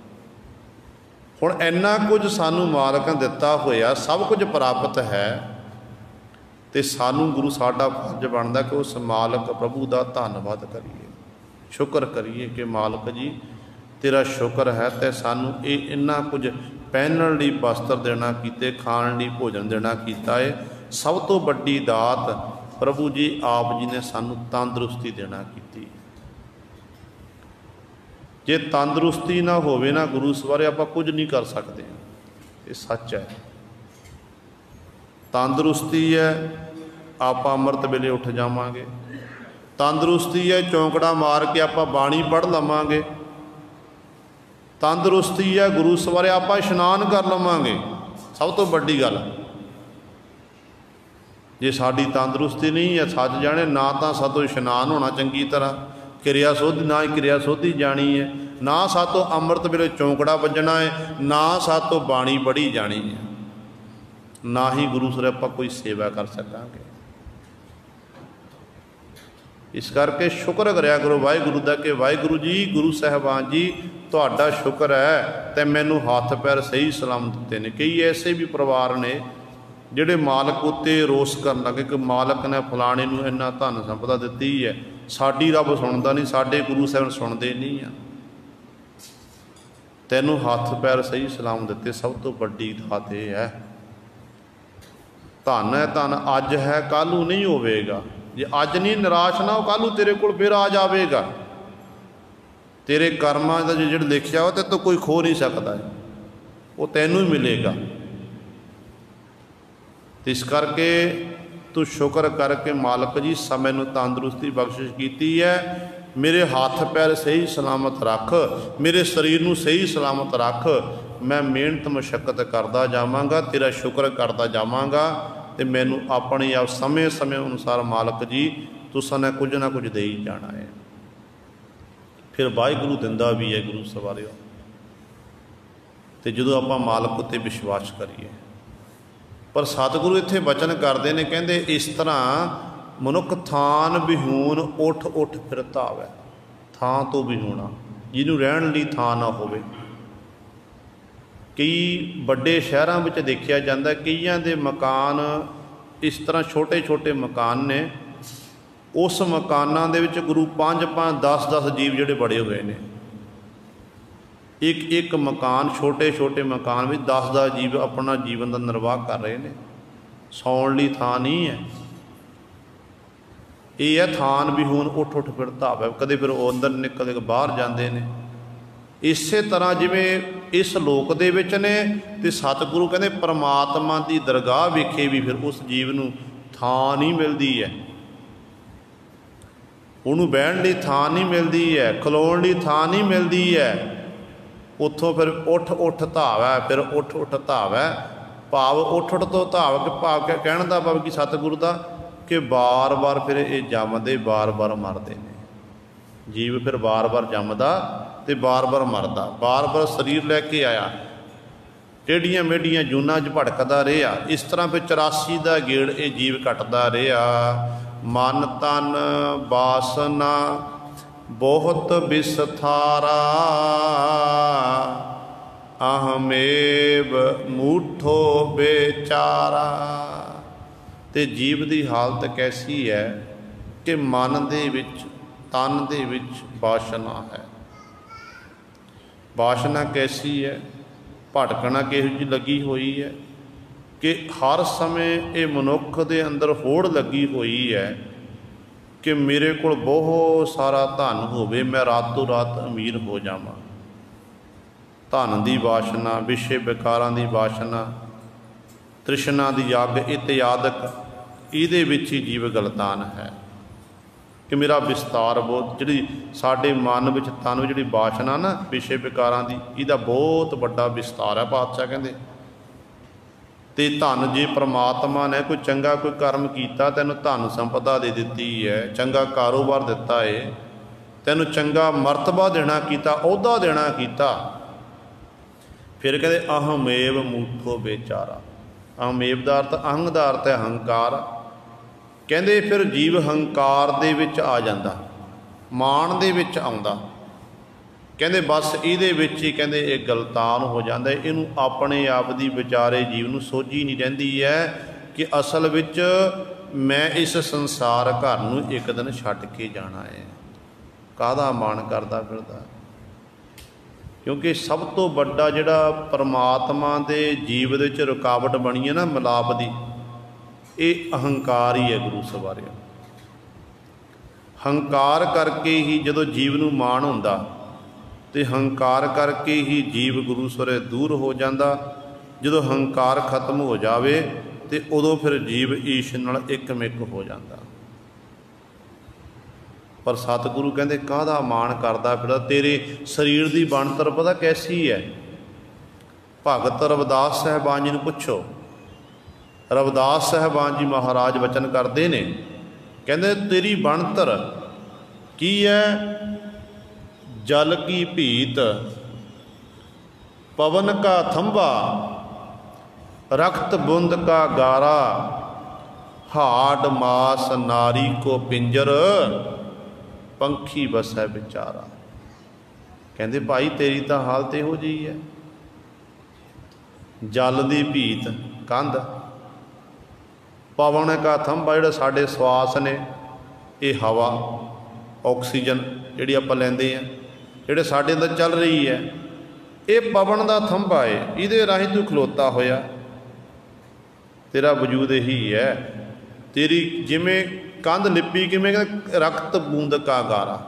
हुण इन्ना कुछ सानू मालक ने दिता होया, सब कुछ प्राप्त है, तो सानू गुरु साडा फर्ज बनता कि उस मालक प्रभु का धन्नवाद करिए, शुक्र करिए कि मालक जी तेरा शुक्र है ते सानू ये इन्ना कुछ पहनने लई वस्त्र देना कीते, खाण लई भोजन देना कीता है। सब तो वड्डी दात प्रभु जी आप जी ने सानू तंदुरुस्ती देना कीती। जे तंदुरुस्ती ना होवे ना गुरु सवारे आपां कुछ नहीं कर सकते। ये सच है। तंदुरुस्ती है आप अमृत वेले उठ जावांगे, तंदुरुस्ती है चौंकड़ा मार के आप बाणी पढ़ लवांगे, तंदुरुस्ती है गुरु सवारे आप इशनान कर लवांगे। सब तो वड्डी गल जे साडी तंदुरुस्ती नहीं है, सच जाने ना तो सातों इशनान होना चंगी तरह, क्रिया सोधी ना ही क्रिया सोधी जानी है, ना सातों अमृत वेले चौंकड़ा बजना है, ना सातों बाणी पढ़ी जानी है, ना ही गुरु सर आप कोई सेवा कर सकांगे। इस करके शुक्र करया करो वाहिगुरु दा कि वाहिगुरु जी, गुरु साहबान जी तुहाडा शुक्र है ते मैनू हाथ पैर सही सलामत दिते ने। कई ऐसे भी परिवार ने जिहड़े मालक उत्ते रोस करन लगे कि मालक ने फलाणे नूं इन्ना धन संपदा दित्ती है, साडी रब सुणदा नहीं, साडे गुरु साहब सुणदे नहीं आ। तैनूं हथ पैर सही सलामत दिते, सब तो वड्डी दात इह है। धन है, धन अज है कल नूं नहीं होवेगा। जे अज नहीं निराश ना हो, कल नूं तेरे कोल फिर आ जावेगा। तेरे कर्मां दा जिहड़ा लिखिआ हो ते तो कोई खो नहीं सकता है, वो तैनूं ही मिलेगा। इस करके तू शुक्र करके मालक जी समय नूं तंदुरुस्ती बख्शिश कीती है, मेरे हाथ पैर सही सलामत रख, मेरे शरीर नूं सही सलामत रख। मैं मेहनत मशक्कत करदा जावांगा, तेरा शुक्र करदा जावांगा, तो मैनू अपने आप समय समय अनुसार मालक जी तुसां ने कुछ ना कुछ दे ही जाना है। फिर वाहिगुरू दिंदा भी है गुरु सवारिओ। तो जदों आपां मालक उत्ते विश्वास करिए। पर सतगुरु इत्थे वचन करते हैं, कहते इस तरह मनुख थान विहून उठ उठ फिर धावै। थां तो विहूणा, जिन्हों रहण लई थां ना होवे। कई बड़े शहरों में देखा जाता, कईयां दे मकान इस तरह छोटे छोटे मकान ने, उस मकानों दे विच गुरु 5-5 10-10 जीव जिहड़े बड़े हुए हैं। एक एक मकान, छोटे छोटे मकान में 10-10 जीव अपना जीवन का निर्वाह कर रहे हैं। सौण लई थां नहीं है। ये है थान विहून उठ उठ फिर धावै। कदे फिर वो अंदर निकल के बाहर जाते हैं। इस तरह जिमें इस लोक दे विच ने, ते सतगुरु कहते परमात्मा की दरगाह वेखे भी फिर उस जीव नूं थां नहीं मिलती है, उन्होंने बहन लई थां नहीं मिलती है, खलोण लई थां नहीं मिलती है। उत्थों फिर उठ उठ धावै, फिर उठ उठ धावै। भाव उठ उठ तो धाव के भाव कहण दा भाव कि सतगुरु का कि बार बार फिर ये जमदे बार बार मरते हैं। जीव फिर बार बार जमदा ते बार बार मरदा, बार बार शरीर लैके आया, टेढ़ियां मेढ़ियां जूनां च भटकदा रहा। इस तरह फिर 84 का गेड़ ये जीव कटदा रहा। मन तन वासना बहुत विस्तारा, अहमेव मूठो बेचारा। ते जीव की हालत कैसी है कि मन दे विच ਤਨ ਦੇ ਵਿੱਚ ਵਾਸ਼ਨਾ ਹੈ। ਵਾਸ਼ਨਾ ਕੈਸੀ ਹੈ, ਭਟਕਣਾ ਕਿਹੋ ਜਿਹੀ ਲੱਗੀ ਹੋਈ ਹੈ ਕਿ ਹਰ ਸਮੇਂ ਇਹ ਮਨੁੱਖ ਦੇ ਅੰਦਰ ਹੋੜ ਲੱਗੀ ਹੋਈ ਹੈ ਕਿ ਮੇਰੇ ਕੋਲ ਬਹੁਤ ਸਾਰਾ ਧਨ ਹੋਵੇ, ਮੈਂ ਰਾਤੋਂ ਰਾਤ ਅਮੀਰ ਹੋ ਜਾਵਾਂ। ਧਨ ਦੀ ਵਾਸ਼ਨਾ, ਵਿਸ਼ੇ ਵਿਕਾਰਾਂ ਦੀ ਵਾਸ਼ਨਾ, ਤ੍ਰਿਸ਼ਨਾ ਦੀ ਅੱਗ ਇਤਿਆਦਿਕ, ਇਹਦੇ ਵਿੱਚ ਹੀ ਜੀਵ ਗਲਤਾਨ ਹੈ ਕਿ ਮੇਰਾ ਵਿਸਤਾਰ ਬਹੁਤ, ਜਿਹੜੀ ਸਾਡੇ ਮਨ ਵਿੱਚ ਤਨ ਵਿੱਚ ਜਿਹੜੀ ਵਾਸ਼ਨਾ ਨਾ ਵਿਸ਼ੇ ਵਿਕਾਰਾਂ ਦੀ, ਇਹਦਾ ਬਹੁਤ ਵੱਡਾ ਵਿਸਤਾਰ ਹੈ। ਪਾਤਸ਼ਾਹ ਕਹਿੰਦੇ ਤੇ ਧਨ, ਜੇ ਪ੍ਰਮਾਤਮਾ ਨੇ ਕੋਈ ਚੰਗਾ ਕੋਈ ਕਰਮ ਕੀਤਾ, ਤੈਨੂੰ ਧਨ ਸੰਪਦਾ ਦੇ ਦਿੱਤੀ ਹੈ, ਚੰਗਾ ਕਾਰੋਬਾਰ ਦਿੱਤਾ ਹੈ, ਤੈਨੂੰ ਚੰਗਾ ਮਰਤਬਾ ਦੇਣਾ ਕੀਤਾ, ਅਹੁਦਾ ਦੇਣਾ ਕੀਤਾ, ਫਿਰ ਕਹਿੰਦੇ ਅਹਮੇਵ ਮੂਠੋ ਬੇਚਾਰਾ। ਅਹਮੇਵ ਦਾ ਅਰਥ, ਅਹੰਗ ਦਾ ਅਰਥ ਹੈ ਹੰਕਾਰ। ਕਹਿੰਦੇ ਫਿਰ ਜੀਵ ਹੰਕਾਰ ਦੇ ਵਿੱਚ ਆ ਜਾਂਦਾ, ਮਾਣ ਦੇ ਵਿੱਚ ਆਉਂਦਾ। ਕਹਿੰਦੇ ਬਸ ਇਹਦੇ ਵਿੱਚ ਹੀ ਕਹਿੰਦੇ ਇਹ ਗਲਤਾਨ ਹੋ ਜਾਂਦਾ। ਇਹਨੂੰ ਆਪਣੇ ਆਪ ਦੀ ਵਿਚਾਰੇ ਜੀਵ ਨੂੰ ਸੋਝੀ ਨਹੀਂ ਰਹਿੰਦੀ ਹੈ ਕਿ ਅਸਲ ਵਿੱਚ ਮੈਂ ਇਸ ਸੰਸਾਰ ਘਰ ਨੂੰ ਇੱਕ ਦਿਨ ਛੱਡ ਕੇ ਜਾਣਾ ਹੈ। ਕਾਹਦਾ ਮਾਣ ਕਰਦਾ ਫਿਰਦਾ? ਕਿਉਂਕਿ ਸਭ ਤੋਂ ਵੱਡਾ ਜਿਹੜਾ ਪਰਮਾਤਮਾ ਦੇ ਜੀਵ ਦੇ ਵਿੱਚ ਰੁਕਾਵਟ ਬਣੀ ਹੈ ਨਾ ਮਿਲਾਪ ਦੀ, ਇਹ ਅਹੰਕਾਰ ਹੀ ਹੈ। ਗੁਰੂ ਸਵਾਰਿਆ, ਹੰਕਾਰ ਕਰਕੇ ਹੀ ਜਦੋਂ ਜੀਵ ਨੂੰ ਮਾਣ ਹੁੰਦਾ ਤੇ ਹੰਕਾਰ ਕਰਕੇ ਹੀ ਜੀਵ ਗੁਰੂ ਸਵਰੇ ਦੂਰ ਹੋ ਜਾਂਦਾ। ਜਦੋਂ ਹੰਕਾਰ ਖਤਮ ਹੋ ਜਾਵੇ ਤੇ ਉਦੋਂ ਫਿਰ ਜੀਵ ਈਸ਼ ਨਾਲ ਇੱਕਮਿਕ ਹੋ ਜਾਂਦਾ। ਪਰ ਸਤਿਗੁਰੂ ਕਹਿੰਦੇ ਕਾਹਦਾ ਮਾਣ ਕਰਦਾ ਫਿਰਦਾ? ਤੇਰੇ ਸਰੀਰ ਦੀ ਬਣਤਰ ਪਤਾ ਕੈਸੀ ਹੈ? ਭਗਤ ਰਵਿਦਾਸ ਸਾਹਿਬਾਨ ਜੀ ਨੂੰ ਪੁੱਛੋ। ਰਵਿਦਾਸ ਸਾਹਿਬਾਨ ਜੀ ਮਹਾਰਾਜ ਵਚਨ ਕਰਦੇ ਨੇ, ਕਹਿੰਦੇ ਤੇਰੀ ਬਣਤਰ ਕੀ ਹੈ? ਜਲ ਕੀ ਭੀਤ, ਪਵਨ ਕਾ ਥੰਬਾ, ਰਕਤ ਬੁੰਦ ਕਾ ਗਾਰਾ, ਹਾਡ ਮਾਸ ਨਾਰੀ ਕੋ ਪਿੰਜਰ, ਪੰਖੀ ਬਸੈ ਵਿਚਾਰਾ। ਕਹਿੰਦੇ ਭਾਈ ਤੇਰੀ ਤਾਂ ਹਾਲਤ ਇਹੋ ਜਿਹੀ ਹੈ। ਜਲ ਦੀ ਭੀਤ ਕੰਧ, ਪਵਨ ਕਾ ਥੰਬਾ, ਜਿਹੜਾ ਸਾਡੇ ਸਵਾਸ ਨੇ, ਇਹ ਹਵਾ ਆਕਸੀਜਨ ਜਿਹੜੀ ਆਪਾਂ ਲੈਂਦੇ ਹਾਂ, ਜਿਹੜੇ ਸਾਡੇ ਅੰਦਰ ਚੱਲ ਰਹੀ ਹੈ, ਇਹ ਪਵਨ ਦਾ ਥੰਬਾ ਹੈ। ਇਹਦੇ ਰਾਹੀਂ ਤੂੰ ਖਲੋਤਾ ਹੋਇਆ, ਤੇਰਾ ਵਜੂਦ ਇਹੀ ਹੈ। ਤੇਰੀ ਜਿਵੇਂ ਕੰਧ ਲਿਪੀ, ਕਿਵੇਂ ਕਹਿੰਦੇ ਰਕਤ ਬੂੰਦ ਕਾ ਗਾਰਾ,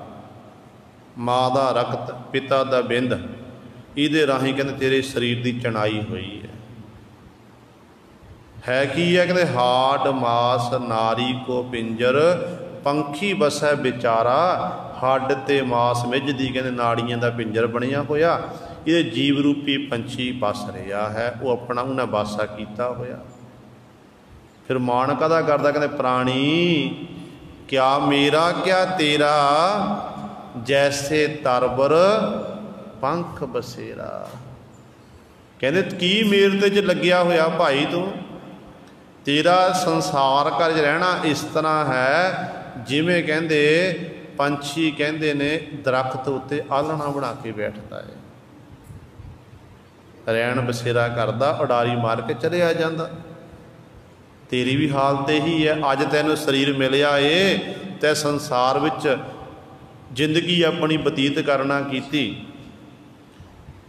ਮਾਂ ਦਾ ਰਕਤ, ਪਿਤਾ ਦਾ ਬਿੰਦ, ਇਹਦੇ ਰਾਹੀਂ ਕਹਿੰਦੇ ਤੇਰੇ ਸਰੀਰ ਦੀ ਚਣਾਈ ਹੋਈ ਹੈ ਕੀ ਹੈ? ਕਹਿੰਦੇ ਹਾਡ ਮਾਸ ਨਾਰੀ ਕੋ ਪਿੰਜਰ, ਪੰਖੀ ਬਸੈ ਵਿਚਾਰਾ। ਹੱਡ ਤੇ ਮਾਸ ਮਿੱਝਦੀ ਕਹਿੰਦੇ ਨਾੜੀਆਂ ਦਾ ਪਿੰਜਰ ਬਣਿਆ ਹੋਇਆ, ਇਹਦੇ ਜੀਵ ਰੂਪੀ ਪੰਛੀ ਬਸ ਰਿਹਾ ਹੈ। ਉਹ ਆਪਣਾ ਉਹਨਾਂ ਵਾਸਾ ਕੀਤਾ ਹੋਇਆ। ਫਿਰ ਮਾਣ ਕਾਹਦਾ ਕਰਦਾ? ਕਹਿੰਦੇ ਪ੍ਰਾਣੀ ਕਿਆ ਮੇਰਾ ਕਿਆ ਤੇਰਾ, ਜੈਸੇ ਤਰਬਰ ਪੰਖ ਬਸੇਰਾ। ਕਹਿੰਦੇ ਕੀ ਮੇਰੇ ਤੇ ਚ ਲੱਗਿਆ ਹੋਇਆ ਭਾਈ ਤੂੰ? ਤੇਰਾ ਸੰਸਾਰ ਘਰ 'ਚ ਰਹਿਣਾ ਇਸ ਤਰ੍ਹਾਂ ਹੈ ਜਿਵੇਂ ਕਹਿੰਦੇ ਪੰਛੀ ਕਹਿੰਦੇ ਨੇ ਦਰਖਤ ਉੱਤੇ ਆਲ੍ਹਣਾ ਬਣਾ ਕੇ ਬੈਠਦਾ ਹੈ, ਰੈਣ ਬਸੇਰਾ ਕਰਦਾ, ਉਡਾਰੀ ਮਾਰ ਕੇ ਚਲਿਆ ਜਾਂਦਾ। ਤੇਰੀ ਵੀ ਹਾਲਤ ਇਹੀ ਹੈ। ਅੱਜ ਤੈਨੂੰ ਸਰੀਰ ਮਿਲਿਆ ਏ ਤੇ ਸੰਸਾਰ ਵਿੱਚ ਜ਼ਿੰਦਗੀ ਆਪਣੀ ਬਤੀਤ ਕਰਨਾ ਕੀਤੀ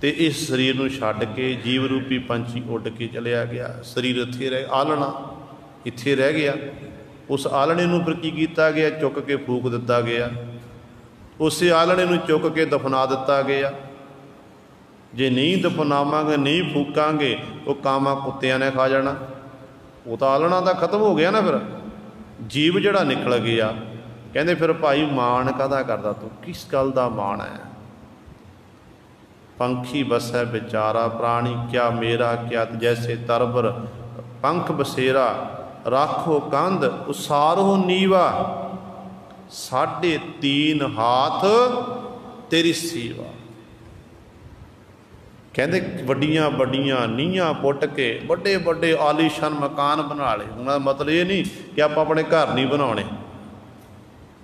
ਤੇ ਇਸ ਸਰੀਰ ਨੂੰ ਛੱਡ ਕੇ ਜੀਵ ਰੂਪੀ ਪੰਛੀ ਉੱਡ ਕੇ ਚਲਿਆ ਗਿਆ। ਸਰੀਰ ਇੱਥੇ ਰਹਿ, ਆਲ੍ਹਣਾ ਇੱਥੇ ਰਹਿ ਗਿਆ। ਉਸ ਆਲ੍ਹਣੇ ਨੂੰ ਫਿਰ ਕੀ ਕੀਤਾ ਗਿਆ? ਚੁੱਕ ਕੇ ਫੂਕ ਦਿੱਤਾ ਗਿਆ। ਉਸੇ ਆਲ੍ਹਣੇ ਨੂੰ ਚੁੱਕ ਕੇ ਦਫਨਾ ਦਿੱਤਾ ਗਿਆ। ਜੇ ਨਹੀਂ ਦਫਨਾਵਾਂਗੇ, ਨਹੀਂ ਫੂਕਾਂਗੇ, ਉਹ ਕਾਮਾਂ ਕੁੱਤਿਆਂ ਨੇ ਖਾ ਜਾਣਾ। ਉਹ ਤਾਂ ਆਲ੍ਹਣਾ ਤਾਂ ਖਤਮ ਹੋ ਗਿਆ ਨਾ। ਫਿਰ ਜੀਵ ਜਿਹੜਾ ਨਿਕਲ ਗਿਆ। ਕਹਿੰਦੇ ਫਿਰ ਭਾਈ ਮਾਣ ਕਾਹਦਾ ਕਰਦਾ ਤੂੰ? ਕਿਸ ਗੱਲ ਦਾ ਮਾਣ ਹੈ? ਪੰਖੀ ਬਸੈ ਵਿਚਾਰਾ, ਪ੍ਰਾਣੀ ਕਿਆ ਮੇਰਾ ਕਿਆ, ਜੈਸੇ ਤਰਬਰ ਪੰਖ ਬਸੇਰਾ, ਰਾਖੋ ਕੰਧ ਉਸਾਰੋ ਨੀਵਾ, 3.5 ਹਾਥ ਤੇਰੀ ਸੇਵਾ। ਕਹਿੰਦੇ ਵੱਡੀਆਂ ਵੱਡੀਆਂ ਨੀਹਾਂ ਪੁੱਟ ਕੇ ਵੱਡੇ ਵੱਡੇ ਆਲੀਸ਼ਾਨ ਮਕਾਨ ਬਣਾ ਲਏ। ਉਹਨਾਂ ਦਾ ਮਤਲਬ ਇਹ ਨਹੀਂ ਕਿ ਆਪਾਂ ਆਪਣੇ ਘਰ ਨਹੀਂ ਬਣਾਉਣੇ,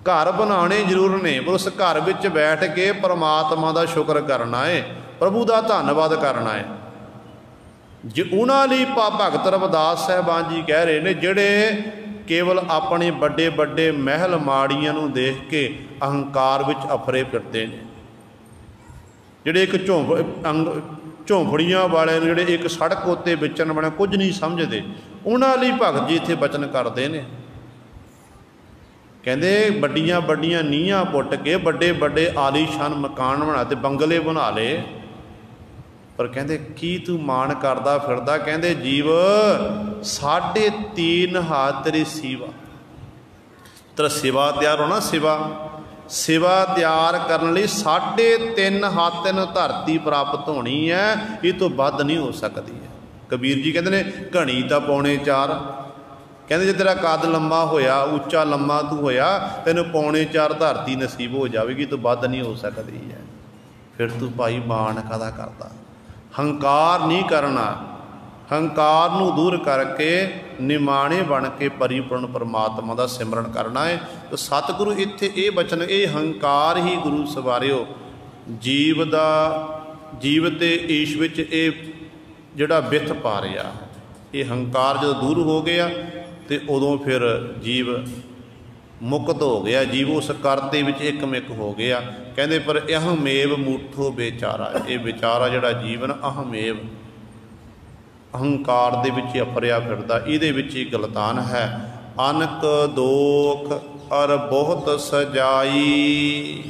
ਘਰ ਬਣਾਉਣੇ ਜ਼ਰੂਰ ਨੇ, ਪਰ ਉਸ ਘਰ ਵਿੱਚ ਬੈਠ ਕੇ ਪਰਮਾਤਮਾ ਦਾ ਸ਼ੁਕਰ ਕਰਨਾ ਹੈ, ਪ੍ਰਭੂ ਦਾ ਧੰਨਵਾਦ ਕਰਨਾ ਹੈ। ਜੇ ਉਹਨਾਂ ਲਈ ਭਗਤ ਰਵਿਦਾਸ ਸਾਹਿਬਾਨ ਜੀ ਕਹਿ ਰਹੇ ਨੇ ਜਿਹੜੇ ਕੇਵਲ ਆਪਣੇ ਵੱਡੇ ਵੱਡੇ ਮਹਿਲ ਮਾੜੀਆਂ ਨੂੰ ਦੇਖ ਕੇ ਅਹੰਕਾਰ ਵਿੱਚ ਅਫਰੇ ਫਿਰਦੇ ਨੇ। ਜਿਹੜੇ ਇੱਕ ਝੌਂਪੜੀਆਂ ਵਾਲਿਆਂ ਨੂੰ, ਜਿਹੜੇ ਇੱਕ ਸੜਕ ਉੱਤੇ ਵਿਚਰਨ ਵਾਲੇ ਕੁਝ ਨਹੀਂ ਸਮਝਦੇ, ਉਹਨਾਂ ਲਈ ਭਗਤ ਜੀ ਇੱਥੇ ਬਚਨ ਕਰਦੇ ਨੇ। ਕਹਿੰਦੇ ਵੱਡੀਆਂ ਵੱਡੀਆਂ ਨੀਹਾਂ ਪੁੱਟ ਕੇ ਵੱਡੇ ਵੱਡੇ ਆਲੀਸ਼ਾਨ ਮਕਾਨ ਬਣਾ ਤੇ ਬੰਗਲੇ ਬਣਾ ਲਏ, ਪਰ ਕਹਿੰਦੇ ਕੀ ਤੂੰ ਮਾਣ ਕਰਦਾ ਫਿਰਦਾ? ਕਹਿੰਦੇ ਜੀਵ 3.5 ਹੱਥ ਤੇਰੀ ਸੇਵਾ, ਤੇਰਾ ਸੇਵਾ ਤਿਆਰ ਹੋਣਾ, ਸੇਵਾ ਤਿਆਰ ਕਰਨ ਲਈ 3.5 ਹੱਥ ਤੈਨੂੰ ਧਰਤੀ ਪ੍ਰਾਪਤ ਹੋਣੀ ਹੈ, ਇਹ ਤੋਂ ਵੱਧ ਨਹੀਂ ਹੋ ਸਕਦੀ ਹੈ। ਕਬੀਰ ਜੀ ਕਹਿੰਦੇ ਨੇ ਘਣੀ ਤਾਂ 4.25, ਕਹਿੰਦੇ ਜੇ ਤੇਰਾ ਕੱਦ ਲੰਮਾ ਹੋਇਆ, ਉੱਚਾ ਲੰਮਾ ਤੂੰ ਹੋਇਆ, ਤੈਨੂੰ 4.25 ਧਰਤੀ ਨਸੀਬ ਹੋ ਜਾਵੇਗੀ, ਤੋਂ ਵੱਧ ਨਹੀਂ ਹੋ ਸਕਦੀ ਹੈ। ਫਿਰ ਤੂੰ ਭਾਈ ਮਾਣ ਕਾਹਦਾ ਕਰਦਾ? ਹੰਕਾਰ ਨਹੀਂ ਕਰਨਾ, ਹੰਕਾਰ ਨੂੰ ਦੂਰ ਕਰਕੇ ਨਿਮਾਣੇ ਬਣ ਕੇ ਪਰਿਪੂਰਨ ਪਰਮਾਤਮਾ ਦਾ ਸਿਮਰਨ ਕਰਨਾ ਹੈ। ਤਾਂ ਸਤਿਗੁਰੂ ਇੱਥੇ ਇਹ ਬਚਨ, ਇਹ ਹੰਕਾਰ ਹੀ ਗੁਰੂ ਸਵਾਰਿਓ ਜੀਵ ਤੇ ਈਸ਼ ਵਿੱਚ ਇਹ ਜਿਹੜਾ ਬਿੱਥ ਪਾ ਰਿਹਾ, ਇਹ ਹੰਕਾਰ ਜਦੋਂ ਦੂਰ ਹੋ ਗਿਆ ਤੇ ਉਦੋਂ ਫਿਰ ਜੀਵ ਮੁਕਤ ਹੋ ਗਿਆ, ਜੀਵ ਉਸ ਕਰਤੇ ਵਿੱਚ ਇੱਕਮਿਕ ਹੋ ਗਿਆ। ਕਹਿੰਦੇ ਪਰ ਅਹਮੇਵ ਮੂਠੋ ਵਿਚਾਰਾ, ਇਹ ਵਿਚਾਰਾ ਜਿਹੜਾ ਜੀਵਨ ਅਹਮੇਵ ਅਹੰਕਾਰ ਦੇ ਵਿੱਚ ਅਫਰਿਆ ਫਿਰਦਾ, ਇਹਦੇ ਵਿੱਚ ਹੀ ਗਲਤਾਨ ਹੈ। ਅਨਕ ਦੋਖ ਅਰ ਬਹੁਤ ਸਜਾਈ,